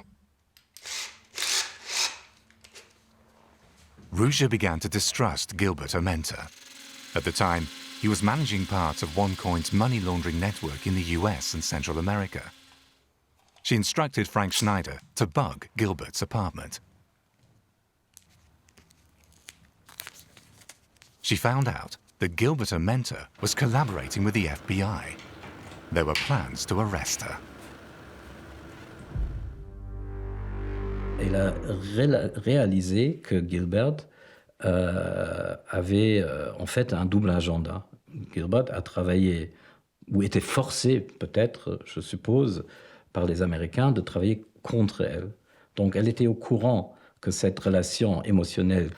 Speaker 3: Ruja began to distrust Gilbert, her mentor. At the time, he was managing part of OneCoin's money laundering network in the US and Central America. She instructed Frank Schneider to bug Gilbert's apartment. She found out that Gilbert, her mentor, was collaborating with the FBI. There were plans to arrest her.
Speaker 12: Elle a réalisé que Gilbert avait en fait un double agenda. Gilbert a travaillé, ou était forcé peut-être, je suppose, par les Américains de travailler contre elle. Donc elle était au courant que cette relation émotionnelle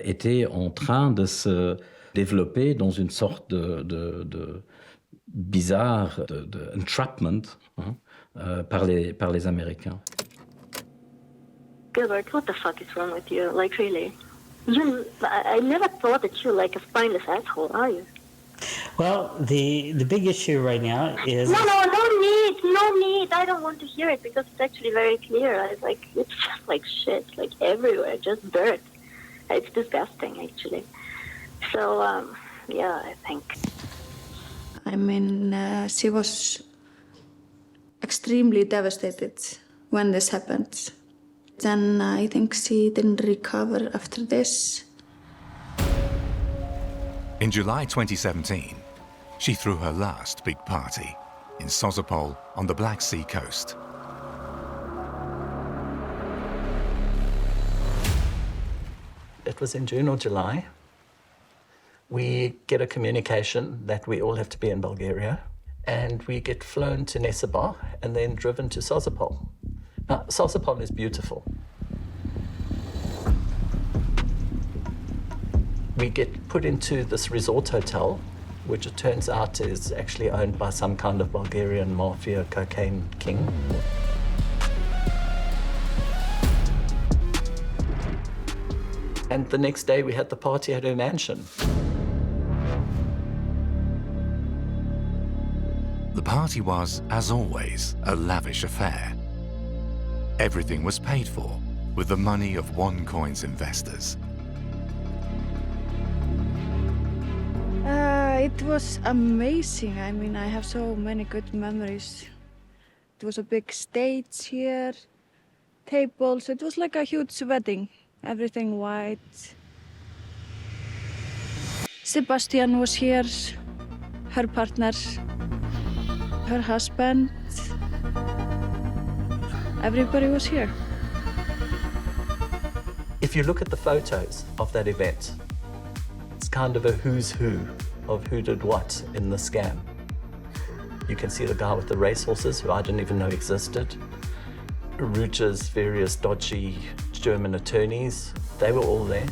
Speaker 12: était en train de se développer dans une sorte de bizarre de entrapment par les Américains.
Speaker 14: Gilbert, what the fuck is wrong with you? Like, really? I never thought that you're like a spineless asshole, are you?
Speaker 23: Well, the big issue right now is...
Speaker 14: No need. I don't want to hear it because it's actually very clear. It's just like shit, like everywhere, just dirt. It's disgusting, actually. So, I think.
Speaker 8: I mean, she was extremely devastated when this happened. Then I think she didn't recover after this.
Speaker 3: In July 2017, she threw her last big party in Sozopol on the Black Sea coast.
Speaker 21: It was in June or July. We get a communication that we all have to be in Bulgaria, and we get flown to Neseba and then driven to Sozopol. Now, Sozopol is beautiful. We get put into this resort hotel, which it turns out is actually owned by some kind of Bulgarian mafia cocaine king. And the next day we had the party at her mansion.
Speaker 3: The party was, as always, a lavish affair. Everything was paid for with the money of OneCoin's investors.
Speaker 8: It was amazing. I mean, I have so many good memories. It was a big stage here, tables. It was like a huge wedding. Everything white. Sebastian was here, her partner, her husband. Everybody was here.
Speaker 21: If you look at the photos of that event, it's kind of a who's who of who did what in the scam. You can see the guy with the racehorses, who I didn't even know existed. Ruja's various dodgy German attorneys, they were all there.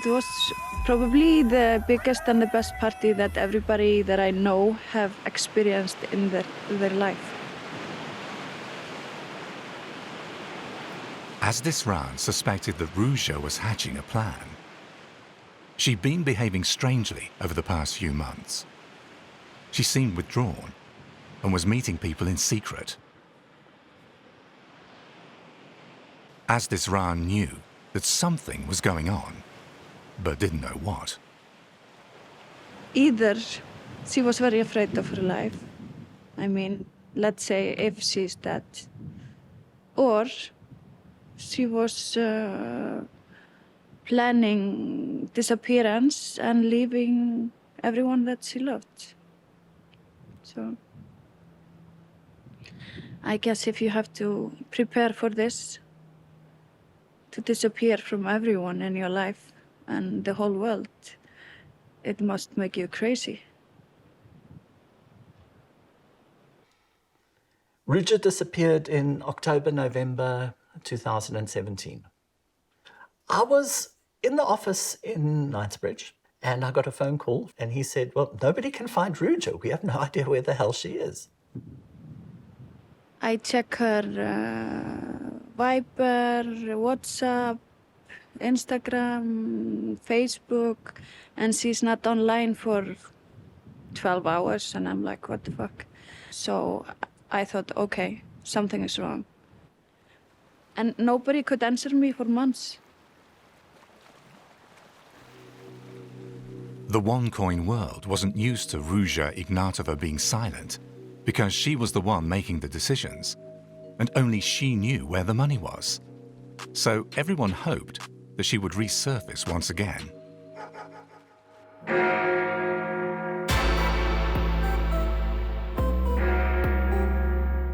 Speaker 8: It was probably the biggest and the best party that everybody that I know have experienced in their life.
Speaker 3: Asdis suspected that Ruja was hatching a plan. She'd been behaving strangely over the past few months. She seemed withdrawn and was meeting people in secret. Asdis knew that something was going on, but didn't know what.
Speaker 8: Either she was very afraid of her life. I mean, let's say if she's dead. Or she was planning disappearance and leaving everyone that she loved. So I guess if you have to prepare for this, to disappear from everyone in your life and the whole world, it must make you crazy.
Speaker 21: Ruja disappeared in October, November 2017. I was in the office in Knightsbridge and I got a phone call and he said, well, nobody can find Ruja. We have no idea where the hell she is.
Speaker 8: I check her Viber, WhatsApp, Instagram, Facebook, and she's not online for 12 hours and I'm like, what the fuck? So I thought, okay, something is wrong. And nobody could answer me for months.
Speaker 3: The OneCoin world wasn't used to Ruja Ignatova being silent because she was the one making the decisions, and only she knew where the money was. So everyone hoped that she would resurface once again.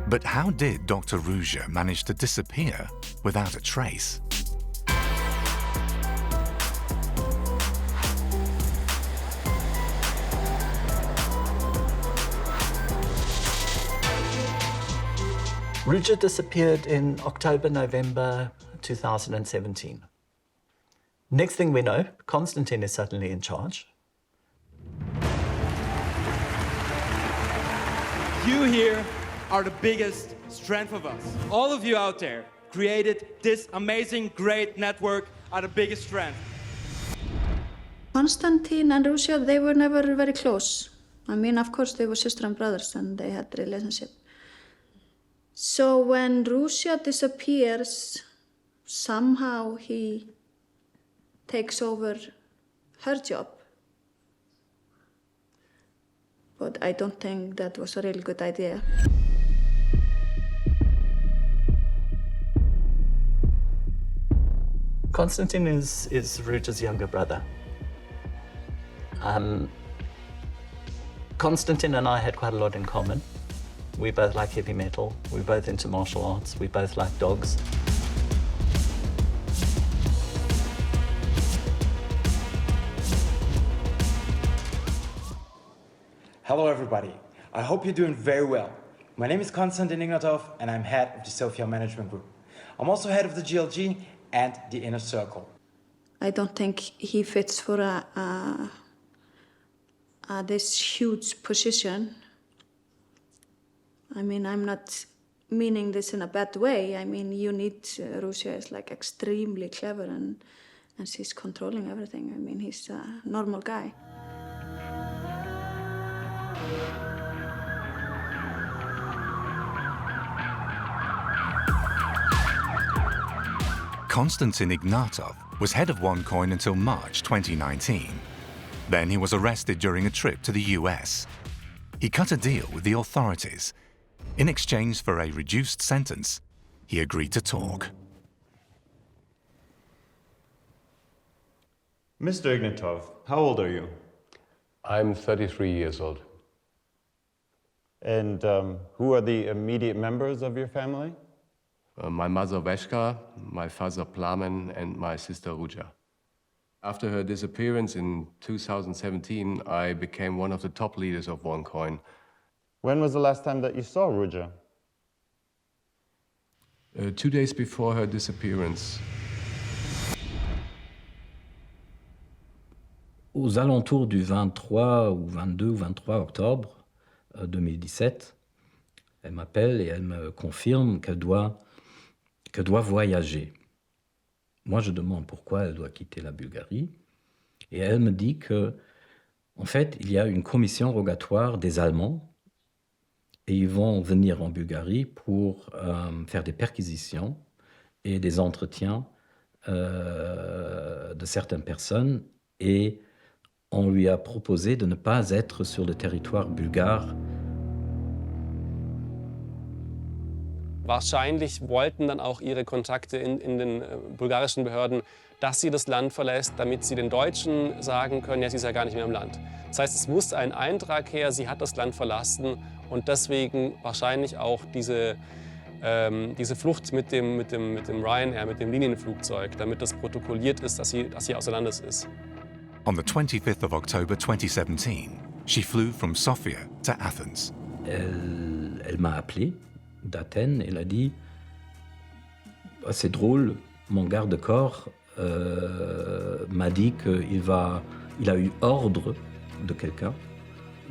Speaker 3: But how did Dr. Ruja manage to disappear without a trace?
Speaker 21: Ruja disappeared in October, November 2017. Next thing we know, Konstantin is suddenly in charge.
Speaker 5: You here are the biggest strength of us. All of you out there created this amazing, great network are the biggest strength.
Speaker 8: Konstantin and Ruja, they were never very close. I mean, of course, they were sister and brothers and they had a relationship. So when Ruja disappears, somehow he takes over her job. But I don't think that was a really good idea.
Speaker 21: Konstantin is Ruja's younger brother. Konstantin and I had quite a lot in common. We both like heavy metal, we're both into martial arts, we both like dogs.
Speaker 16: Hello everybody, I hope you're doing very well. My name is Konstantin Ignatov and I'm head of the Sofia management group. I'm also head of the GLG and the inner circle.
Speaker 8: I don't think he fits for this huge position. I mean, I'm not meaning this in a bad way. I mean, you need, Ruja is like extremely clever and she's controlling everything. I mean, he's a normal guy.
Speaker 3: Konstantin Ignatov was head of OneCoin until March 2019. Then he was arrested during a trip to the US. He cut a deal with the authorities. In exchange for a reduced sentence, he agreed to talk.
Speaker 17: Mr. Ignatov, how old are you?
Speaker 19: I'm 33 years old.
Speaker 17: And who are the immediate members of your family?
Speaker 19: My mother Veshka, my father Plamen, and my sister Ruja. After her disappearance in 2017, I became one of the top leaders of OneCoin.
Speaker 17: When was the last time that you saw Ruja?
Speaker 19: 2 days before her disappearance.
Speaker 12: aux alentours du 23 ou 22 ou 23 octobre 2017, elle m'appelle et elle me confirme qu'elle doit voyager. Moi, je demande pourquoi elle doit quitter la Bulgarie. Et elle me dit que, en fait, il y a une commission rogatoire des Allemands et ils vont venir en Bulgarie pour faire des perquisitions et des entretiens de certaines personnes. Et on lui a proposé de ne pas être sur le territoire bulgare.
Speaker 4: Wahrscheinlich wollten dann auch ihre Kontakte in den bulgarischen Behörden, dass sie das Land verlässt, damit sie den Deutschen sagen können, ja, sie ist ja gar nicht mehr im Land. Das heißt, es muss ein Eintrag her, sie hat das Land verlassen und deswegen wahrscheinlich auch diese Flucht mit dem Ryanair, mit dem Linienflugzeug, damit das protokolliert ist, dass sie außer Landes ist.
Speaker 3: On the 25th of October 2017, she flew from Sofia to Athens.
Speaker 12: Elle m'a appelé d'Athènes et elle a dit « C'est drôle, mon garde-corps m'a dit qu'il a eu ordre de quelqu'un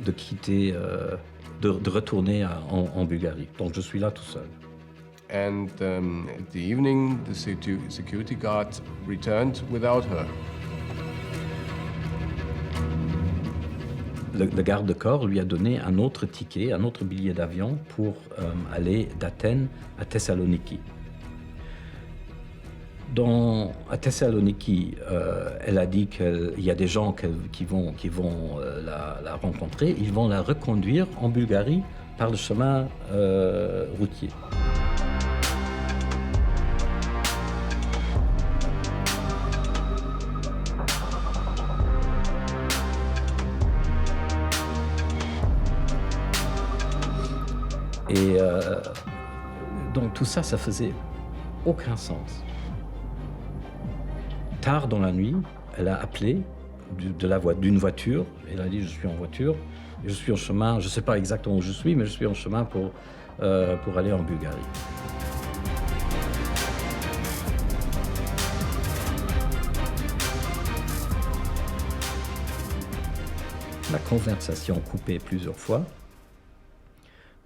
Speaker 12: de quitter, de retourner en Bulgarie. Donc je suis là tout seul. »
Speaker 19: And at the evening, the security guard returned without her.
Speaker 12: Le garde-corps lui a donné un autre ticket, un autre billet d'avion pour aller d'Athènes à Thessaloniki. À Thessaloniki, elle a dit qu'il y a des gens qui vont la rencontrer. Ils vont la reconduire en Bulgarie par le chemin routier. Et donc tout ça, ça faisait aucun sens. Tard dans la nuit, elle a appelé d'une voiture. Elle a dit « je suis en voiture, je suis en chemin, je ne sais pas exactement où je suis, mais je suis en chemin pour aller en Bulgarie ». La conversation coupée plusieurs fois.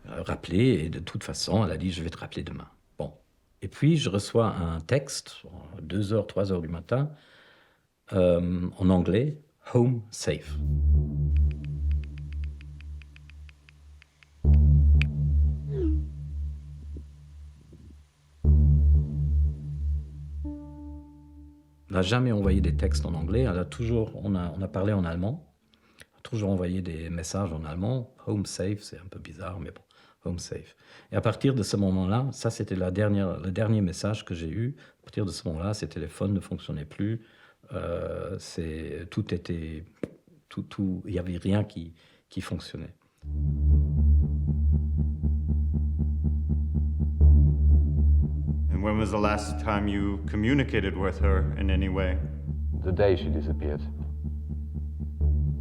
Speaker 12: Rappelé, et de toute façon, elle a dit « je vais te rappeler demain ». Bon. Et puis, je reçois un texte, 2h, 3h du matin, en anglais, « Home safe ». Elle n'a jamais envoyé des textes en anglais, on a parlé en allemand, elle a toujours envoyé des messages en allemand. « Home safe », c'est un peu bizarre, mais bon. Home safe. Et à partir de ce moment-là, ça c'était le dernier message que j'ai eu. À partir de ce moment-là, ces téléphones ne fonctionnaient plus. Il n'y avait rien qui fonctionnait.
Speaker 17: And when was the last time you communicated with her in any way?
Speaker 19: The day she disappeared.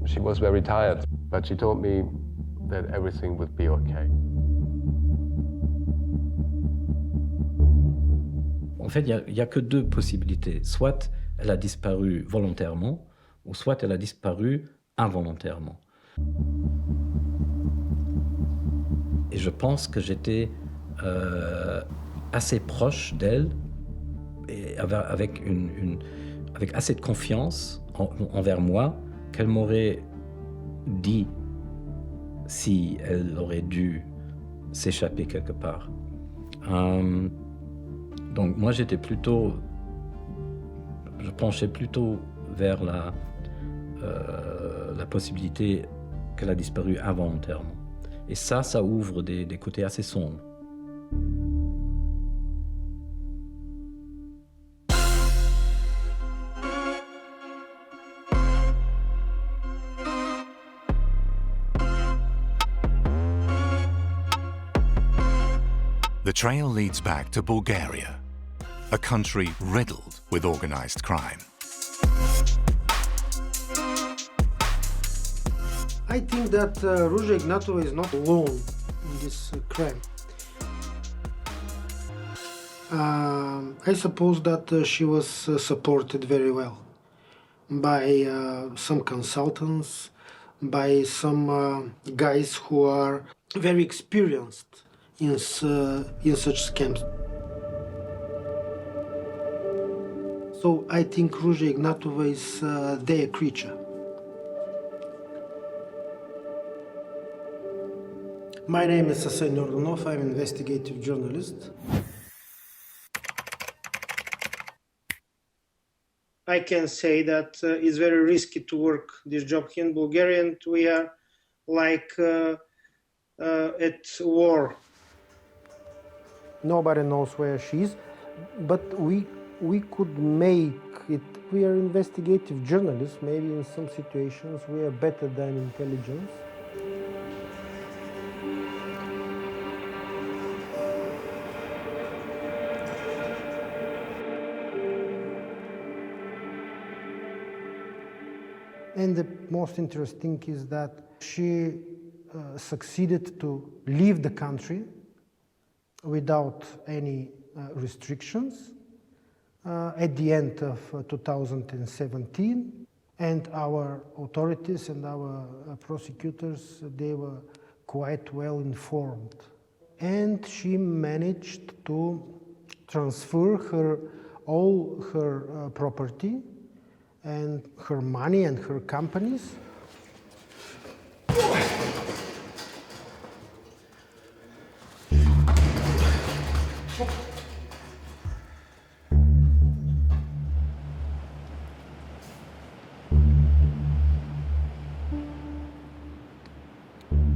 Speaker 19: She was very tired, but she told me that everything would be okay.
Speaker 12: En fait, il n'y a que deux possibilités. Soit elle a disparu volontairement, ou soit elle a disparu involontairement. Et je pense que j'étais assez proche d'elle, et avec assez de confiance envers moi, qu'elle m'aurait dit si elle aurait dû s'échapper quelque part. Donc moi je penchais plutôt vers la possibilité qu'elle a disparu involontairement. Et ça ouvre des côtés assez sombres.
Speaker 3: The trail leads back to Bulgaria, a country riddled with organized crime.
Speaker 1: I think that Ruja Ignatova is not alone in this crime. I suppose that she was supported very well. by some consultants, by some guys who are very experienced in such scams. So I think Ruja Ignatova is their creature. My name is Johan. I'm an investigative journalist. I can say that it's very risky to work this job here in Bulgaria, and we are like at war. Nobody knows where she is, but we could make it. We are investigative journalists. Maybe in some situations we are better than intelligence. And the most interesting is that she succeeded to leave the country without any restrictions at the end of 2017. And our authorities and our prosecutors, they were quite well informed. And she managed to transfer all her property and her money and her companies.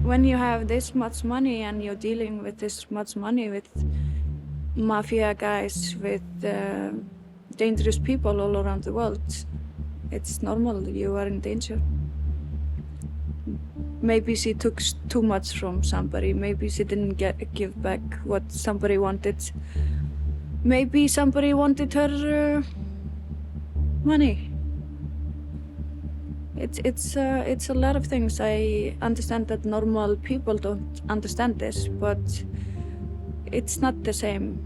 Speaker 8: When you have this much money and you're dealing with this much money with mafia guys, with dangerous people all around the world, it's normal, you are in danger. Maybe she took too much from somebody, maybe she didn't give back what somebody wanted. Maybe somebody wanted her money. It's a lot of things. I understand that normal people don't understand this, but it's not the same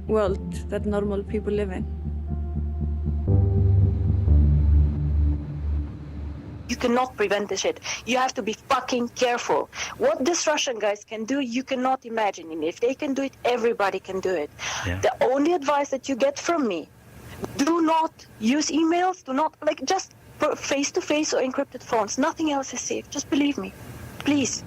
Speaker 8: world that normal people live in.
Speaker 6: You cannot prevent this shit. You have to be fucking careful. What these Russian guys can do, you cannot imagine. And if they can do it, everybody can do it. Yeah. The only advice that you get from me, do not use emails, do not, just face-to-face or encrypted phones. Nothing else is safe. Just believe me. Please.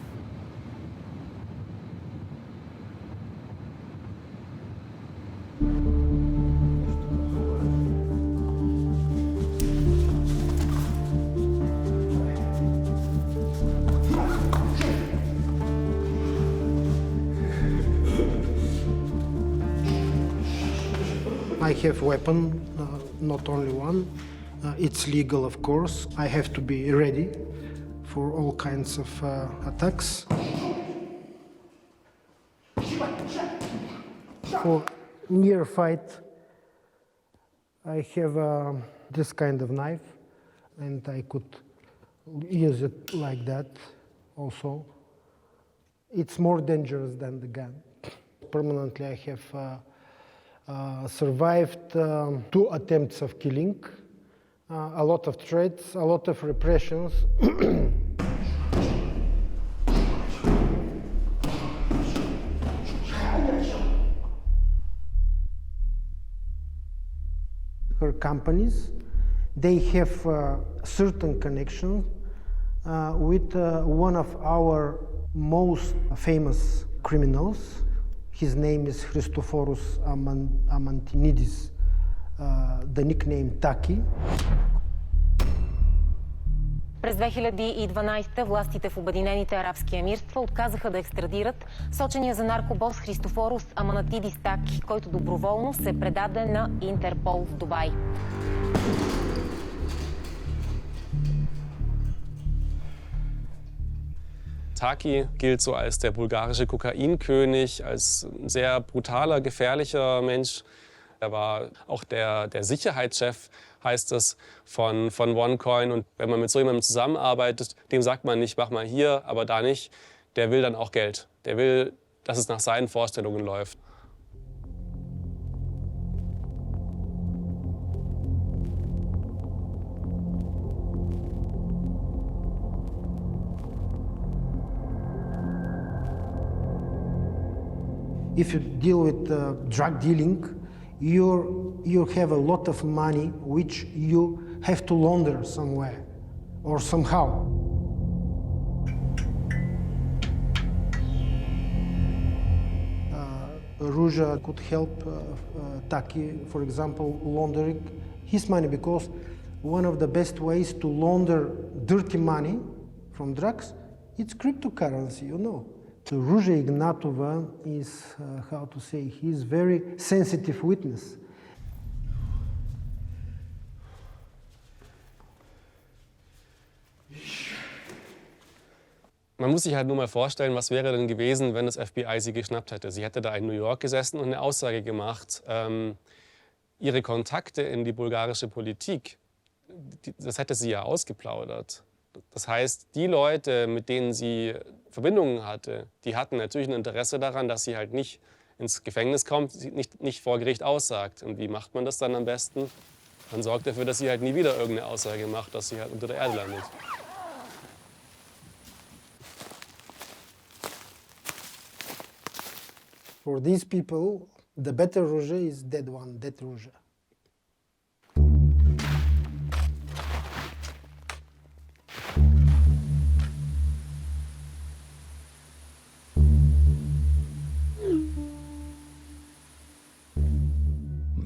Speaker 1: I have weapon, not only one. It's legal, of course. I have to be ready for all kinds of attacks. For near fight, I have this kind of knife, and I could use it like that also. It's more dangerous than the gun. Permanently, I have survived 2 attempts of killing, a lot of threats, a lot of repressions. Her companies, they have certain connections with one of our most famous criminals. His name is Christoforos Amantinidis, the nickname Taki.
Speaker 15: През 2012 властите в Обединените арабски емирства отказаха да екстрадират сочения за наркобос Христофорос Аманатидис Таки, който доброволно се предаде на Интерпол в Дубай.
Speaker 4: Taki gilt so als der bulgarische Kokainkönig, als ein sehr brutaler, gefährlicher Mensch. Er war auch der Sicherheitschef, heißt es, von OneCoin. Und wenn man mit so jemandem zusammenarbeitet, dem sagt man nicht, mach mal hier, aber da nicht. Der will dann auch Geld. Der will, dass es nach seinen Vorstellungen läuft.
Speaker 1: if you deal with drug dealing, you have a lot of money which you have to launder somewhere or somehow. Ruja could help Taki, for example, laundering his money, because one of the best ways to launder dirty money from drugs, it's cryptocurrency, you know. So Ruja Ignatova is, how to say, he's very sensitive witness.
Speaker 4: Man muss sich halt nur mal vorstellen, was wäre denn gewesen, wenn das FBI sie geschnappt hätte. Sie hätte da in New York gesessen und eine Aussage gemacht. Ihre Kontakte in die bulgarische Politik, das hätte sie ja ausgeplaudert. Das heißt, die Leute, mit denen sie Verbindungen hatte, die hatten natürlich ein Interesse daran, dass sie halt nicht ins Gefängnis kommt, nicht vor Gericht aussagt. Und wie macht man das dann am besten? Man sorgt dafür, dass sie halt nie wieder irgendeine Aussage macht, dass sie halt unter der Erde landet.
Speaker 1: For these people, the better Ruja is dead one, dead Ruja.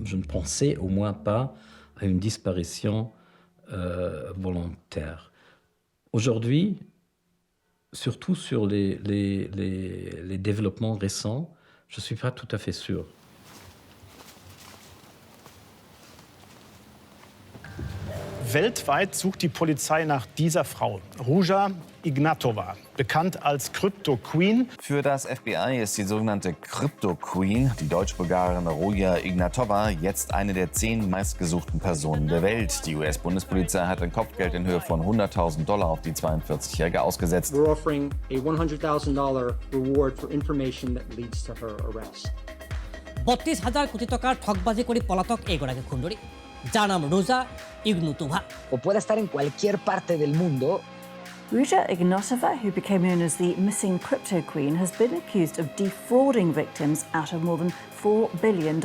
Speaker 12: Je ne pensais au moins pas à une disparition volontaire. Aujourd'hui, surtout sur les développements récents, je ne suis pas tout à fait sûr.
Speaker 10: Weltweit sucht die Polizei nach dieser Frau, Ruja Ignatova, bekannt als Cryptoqueen.
Speaker 11: Für das FBI ist die sogenannte Cryptoqueen, die Deutsch-Bulgarin Ruja Ignatova, jetzt eine der 10 meistgesuchten Personen der Welt. Die US-Bundespolizei hat ein Kopfgeld in Höhe von $100.000 auf die 42-Jährige ausgesetzt.
Speaker 22: We're offering a $100,000 reward for information that leads to her arrest.
Speaker 24: 32,000 কোটি টাকার ঠকবাজি করে পলাতক এই গোড়াকে খুন্ডরি যার নাম রোজা ইগনাটোভা
Speaker 25: o puede estar en cualquier parte del mundo.
Speaker 26: Ruja Ignatova, who became known as the missing crypto queen, has been accused of defrauding victims out of more than $4 billion.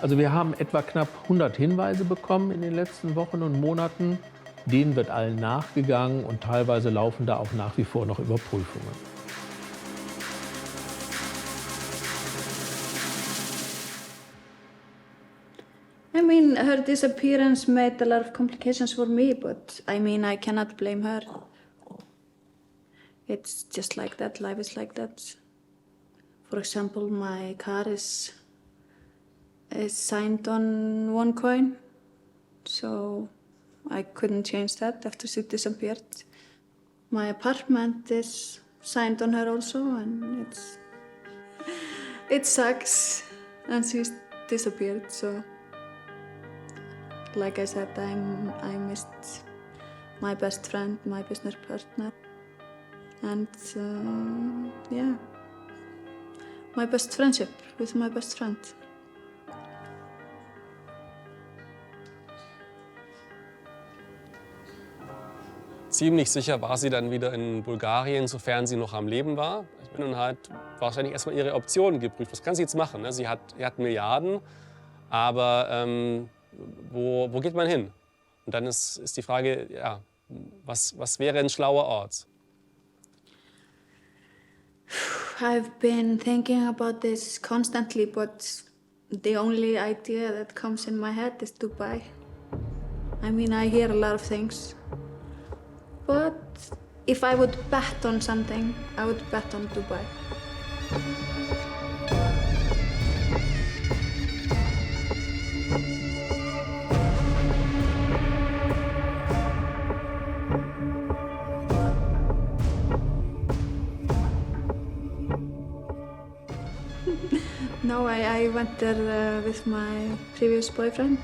Speaker 27: Also wir haben etwa knapp 100 Hinweise bekommen in den letzten Wochen und Monaten. Denen wird allen nachgegangen und teilweise laufen da auch nach wie vor noch Überprüfungen.
Speaker 8: I mean, her disappearance made a lot of complications for me, but I mean, I cannot blame her. It's just like that, life is like that. For example, my car is signed on OneCoin, so I couldn't change that after she disappeared. My apartment is signed on her also, and it sucks, and she's disappeared, so. Like I said, I missed my best friend, my business partner, and yeah, my best friendship with my best friend.
Speaker 4: Ziemlich sicher war sie dann wieder in Bulgarien, sofern sie noch am Leben war. Ich bin dann halt wahrscheinlich erstmal ihre Optionen geprüft. Was kann sie jetzt machen? Sie hat Milliarden, aber wo geht man hin? Und dann ist die Frage, ja, was wäre ein schlauer Ort?
Speaker 8: I've been thinking about this constantly, but the only idea that comes in my head is Dubai. I mean, I hear a lot of things, but if I would bet on something, I would bet on Dubai. No, I went there with my previous boyfriend.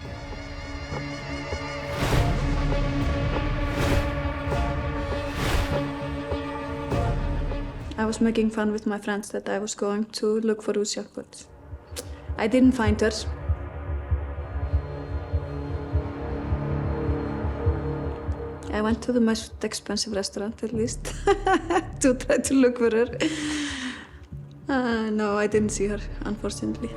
Speaker 8: I was making fun with my friends that I was going to look for Ruja, but I didn't find her. I went to the most expensive restaurant, at least, to try to look for her. No, I didn't see her, unfortunately.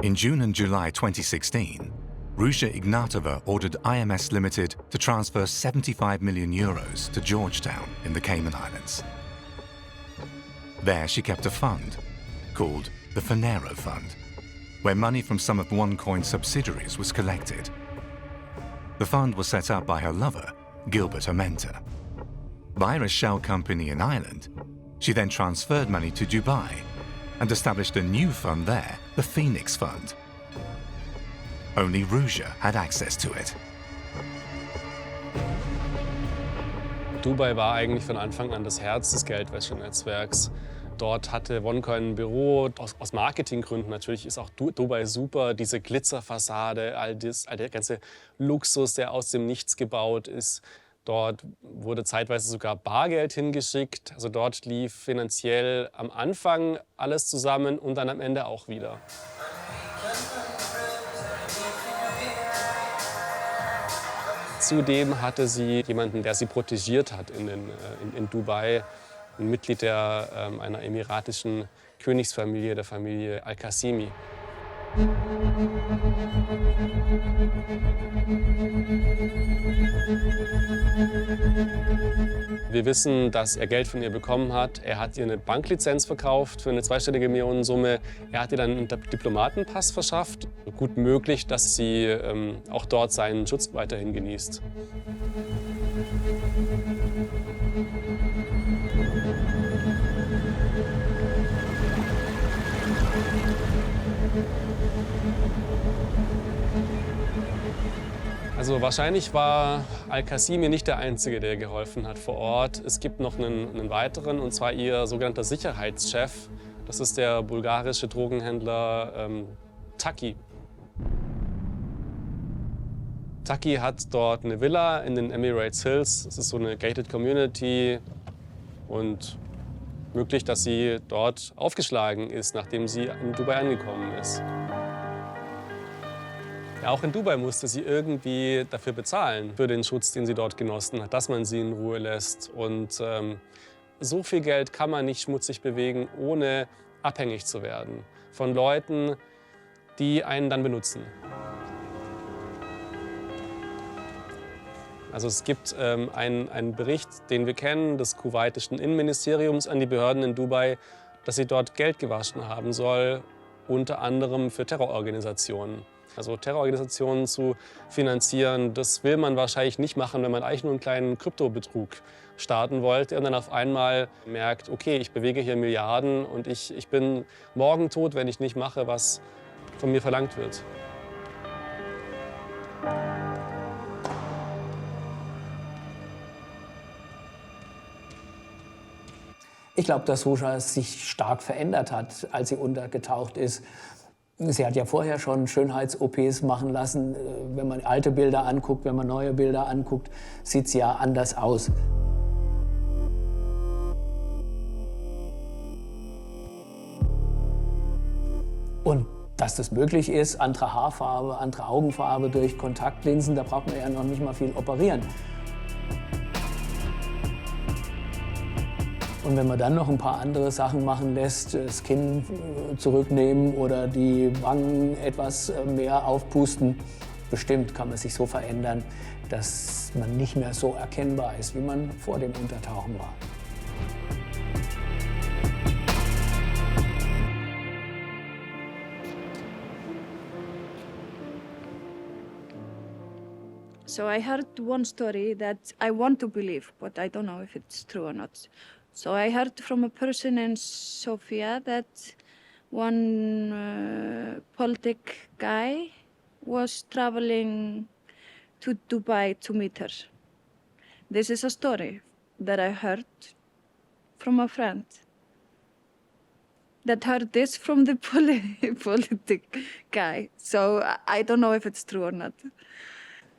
Speaker 3: In June and July 2016, Ruja Ignatova ordered IMS Limited to transfer 75 million euros to Georgetown in the Cayman Islands. There she kept a fund called the Finero Fund, where money from some of OneCoin's subsidiaries was collected. The fund was set up by her lover, Gilbert, her mentor. Via a shell company in Ireland, she then transferred money to Dubai and established a new fund there, the Phoenix Fund. Only Ruja had access to it.
Speaker 4: Dubai war eigentlich von Anfang an das Herz des Geldwäschenetzwerks. Dort hatte OneCoin ein Büro, aus Marketinggründen natürlich ist auch Dubai super, diese Glitzerfassade, all der ganze Luxus, der aus dem Nichts gebaut ist. Dort wurde zeitweise sogar Bargeld hingeschickt, also dort lief finanziell am Anfang alles zusammen und dann am Ende auch wieder. Zudem hatte sie jemanden, der sie protegiert hat in Dubai, ein Mitglied einer emiratischen Königsfamilie, der Familie Al-Qasimi. Wir wissen, dass er Geld von ihr bekommen hat. Er hat ihr eine Banklizenz verkauft für eine zweistellige Millionensumme. Er hat ihr dann einen Diplomatenpass verschafft. Gut möglich, dass sie auch dort seinen Schutz weiterhin genießt. Also wahrscheinlich war Al-Qasimi nicht der Einzige, der geholfen hat vor Ort. Es gibt noch einen weiteren, und zwar ihr sogenannter Sicherheitschef. Das ist der bulgarische Drogenhändler Taki. Taki hat dort eine Villa in den Emirates Hills. Es ist so eine gated Community und möglich, dass sie dort aufgeschlagen ist, nachdem sie in Dubai angekommen ist. Ja, auch in Dubai musste sie irgendwie dafür bezahlen, für den Schutz, den sie dort genossen hat, dass man sie in Ruhe lässt. Und so viel Geld kann man nicht schmutzig bewegen, ohne abhängig zu werden von Leuten, die einen dann benutzen. Also es gibt einen Bericht, den wir kennen, des kuwaitischen Innenministeriums an die Behörden in Dubai, dass sie dort Geld gewaschen haben soll, unter anderem für Terrororganisationen. Also Terrororganisationen zu finanzieren, das will man wahrscheinlich nicht machen, wenn man eigentlich nur einen kleinen Kryptobetrug starten wollte und dann auf einmal merkt, okay, ich bewege hier Milliarden und ich bin morgen tot, wenn ich nicht mache, was von mir verlangt wird.
Speaker 2: Ich glaube, dass Ruja sich stark verändert hat, als sie untergetaucht ist. Sie hat ja vorher schon Schönheits-OPs machen lassen. Wenn man alte Bilder anguckt, wenn man neue Bilder anguckt, sieht sie ja anders aus. Und dass das möglich ist, andere Haarfarbe, andere Augenfarbe durch Kontaktlinsen, da braucht man ja noch nicht mal viel operieren. Und wenn man dann noch ein paar andere Sachen machen lässt, das Kinn zurücknehmen oder die Wangen etwas mehr aufpusten, bestimmt kann man sich so verändern, dass man nicht mehr so erkennbar ist, wie man vor dem Untertauchen war.
Speaker 8: So I heard one story that I want to believe, but I don't know if it's true or not. So I heard from a person in Sofia that one politic guy was traveling to Dubai to meet her. This is a story that I heard from a friend that heard this from the politic guy. So I don't know if it's true or not.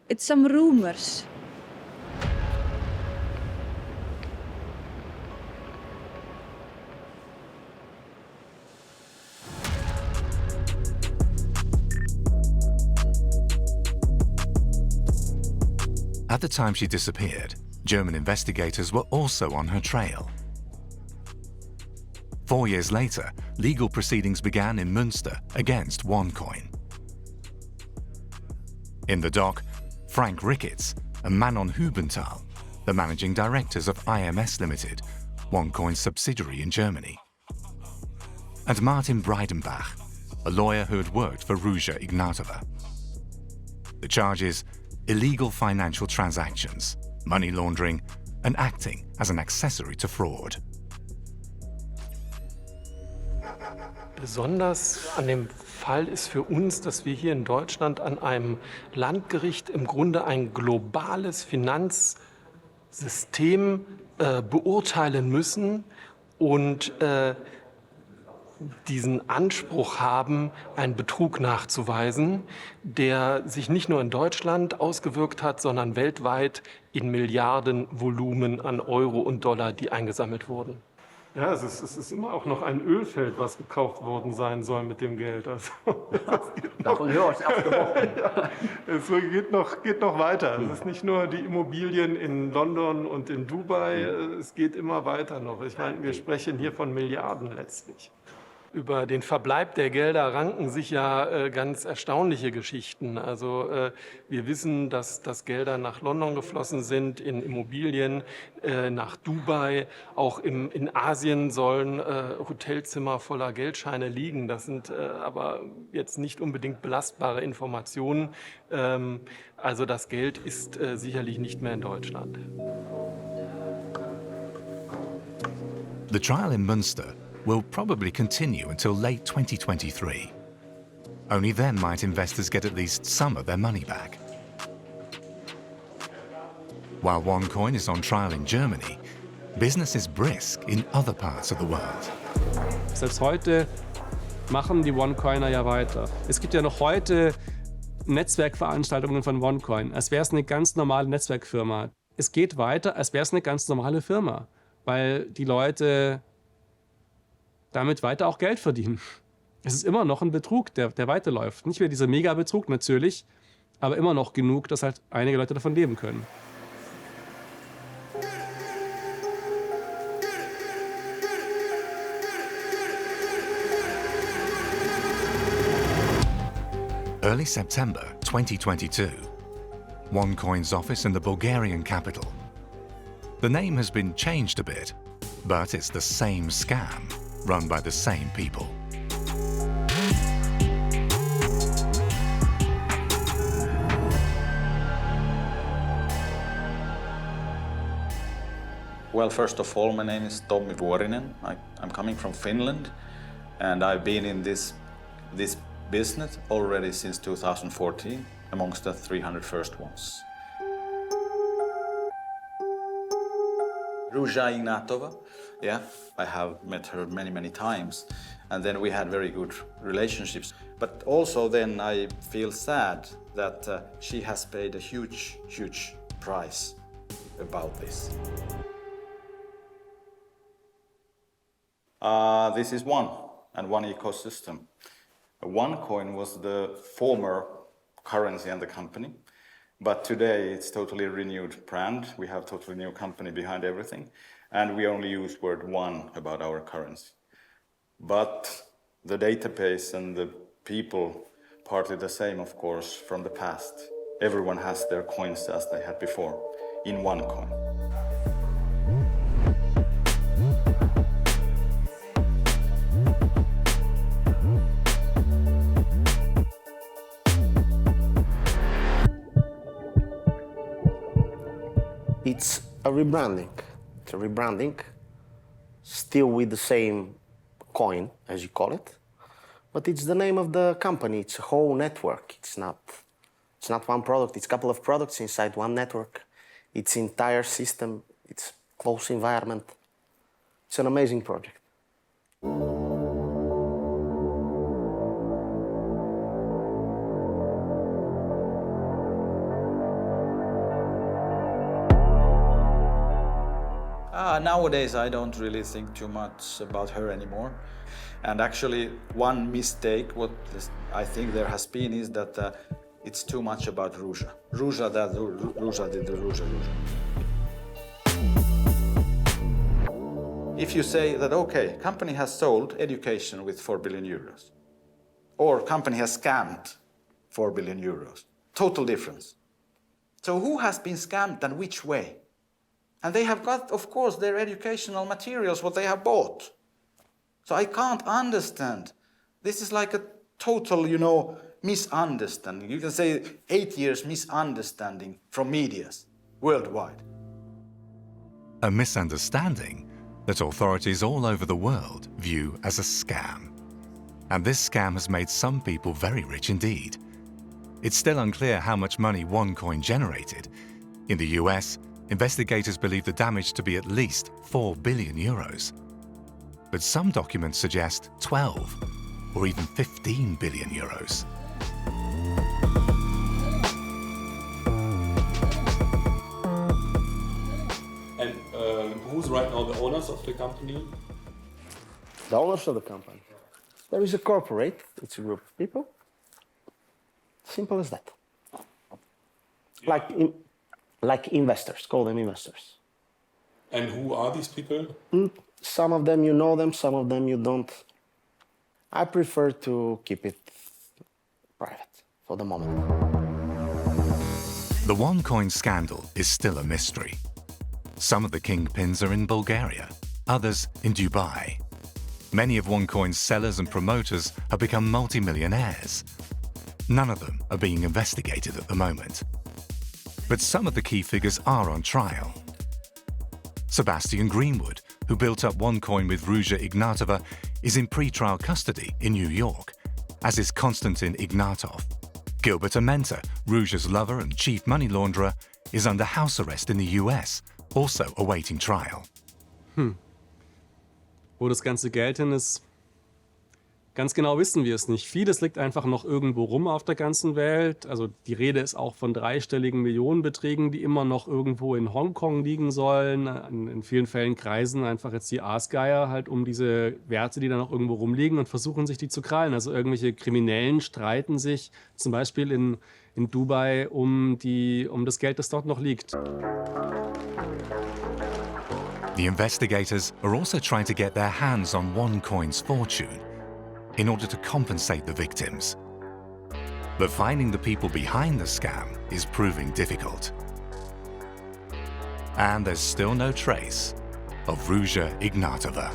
Speaker 8: It's some rumors.
Speaker 3: At the time she disappeared, German investigators were also on her trail. 4 years later, legal proceedings began in Münster against OneCoin. In the dock, Frank Ricketts and Manon Hubenthal, the managing directors of IMS Limited, OneCoin's subsidiary in Germany. And Martin Breidenbach, a lawyer who had worked for Ruja Ignatova. The charges: illegal financial transactions, money laundering, and acting as an accessory to fraud.
Speaker 27: Besonders an dem Fall ist für uns, dass wir hier in Deutschland an einem Landgericht im Grunde ein globales Finanzsystem beurteilen müssen und diesen Anspruch haben, einen Betrug nachzuweisen, der sich nicht nur in Deutschland ausgewirkt hat, sondern weltweit in Milliardenvolumen an Euro und Dollar, die eingesammelt wurden. Ja, es ist immer auch noch ein Ölfeld, was gekauft worden sein soll mit dem Geld. Also, es geht noch weiter. Es ist nicht nur die Immobilien in London und in Dubai, es geht immer weiter noch. Ich meine, wir sprechen hier von Milliarden letztlich. Über den Verbleib der Gelder ranken sich ja ganz erstaunliche Geschichten. Also wir wissen, dass Gelder nach London geflossen sind, in Immobilien, nach Dubai. Auch in Asien sollen Hotelzimmer voller Geldscheine liegen. Das sind aber jetzt nicht unbedingt belastbare Informationen. Also das Geld ist sicherlich nicht mehr in Deutschland.
Speaker 3: The trial in Münster will probably continue until late 2023. Only then might investors get at least some of their money back. While OneCoin is on trial in Germany, business is brisk in other parts of the world.
Speaker 4: Selbst heute machen die OneCoiner ja weiter. Es gibt ja noch heute Netzwerkveranstaltungen von OneCoin, als wäre es eine ganz normale Netzwerkfirma. Es geht weiter, als wäre es eine ganz normale Firma, weil die Leute damit weiter auch Geld verdienen. Es ist immer noch ein Betrug, der weiterläuft. Nicht mehr dieser Mega-Betrug natürlich, aber immer noch genug, dass halt einige Leute davon leben können.
Speaker 3: Early September 2022, OneCoin's office in the Bulgarian capital. The name has been changed a bit, but it's the same scam, run by the same people.
Speaker 7: Well, first of all, my name is Tommi Vuorinen. I'm coming from Finland, and I've been in this business already since 2014, amongst the 300 first ones. Ruja Ignatova, yeah, I have met her many times, and then we had very good relationships. But also then I feel sad that she has paid a huge price about this. This is one ecosystem. OneCoin was the former currency and the company. But today it's totally renewed brand. We have totally new company behind everything. And we only use word one about our currency. But the database and the people, partly the same, of course, from the past. Everyone has their coins as they had before, in OneCoin.
Speaker 9: It's a rebranding. It's a rebranding, still with the same coin, as you call it, but it's the name of the company. It's a whole network. It's not one product. It's a couple of products inside one network. It's entire system. It's close environment. It's an amazing project.
Speaker 7: Nowadays, I don't really think too much about her anymore. And actually, one mistake, what I think there has been, is that it's too much about Ruja. Ruja that, Ruja did the Ruja. If you say that, okay, company has sold education with 4 billion euros, or company has scammed 4 billion euros, total difference. So who has been scammed and which way? And they have got, of course, their educational materials, what they have bought. So I can't understand. This is like a total, misunderstanding. You can say 8 years misunderstanding from medias worldwide.
Speaker 3: A misunderstanding that authorities all over the world view as a scam. And this scam has made some people very rich indeed. It's still unclear how much money OneCoin generated. In the US, investigators believe the damage to be at least 4 billion euros. But some documents suggest 12 or even 15 billion euros.
Speaker 5: And who's right now the owners of the company?
Speaker 9: The owners of the company. There is a corporate, it's a group of people. Simple as that.
Speaker 5: Yeah.
Speaker 9: Like investors, call them investors.
Speaker 5: And who are these people?
Speaker 9: Some of them you know them, some of them you don't. I prefer to keep it private for the moment.
Speaker 3: The OneCoin scandal is still a mystery. Some of the kingpins are in Bulgaria, others in Dubai. Many of OneCoin's sellers and promoters have become multimillionaires. None of them are being investigated at the moment. But some of the key figures are on trial. Sebastian Greenwood, who built up OneCoin with Ruja Ignatova, is in pre-trial custody in New York, as is Konstantin Ignatov. Gilbert Amenta, Ruja's lover and chief money launderer, is under house arrest in the US, also awaiting trial.
Speaker 4: Wo das ganze Geld hin ist, ganz genau wissen wir es nicht. Vieles liegt einfach noch irgendwo rum auf der ganzen Welt. Also die Rede ist auch von dreistelligen Millionenbeträgen, die immer noch irgendwo in Hongkong liegen sollen. In vielen Fällen kreisen einfach jetzt die Aasgeier halt um diese Werte, die da noch irgendwo rumliegen und versuchen sich die zu krallen. Also irgendwelche Kriminellen streiten sich zum Beispiel in Dubai um das Geld, das dort noch liegt.
Speaker 3: The investigators are also trying to get their hands on OneCoin's fortune in order to compensate the victims. But finding the people behind the scam is proving difficult. And there's still no trace of Ruja Ignatova.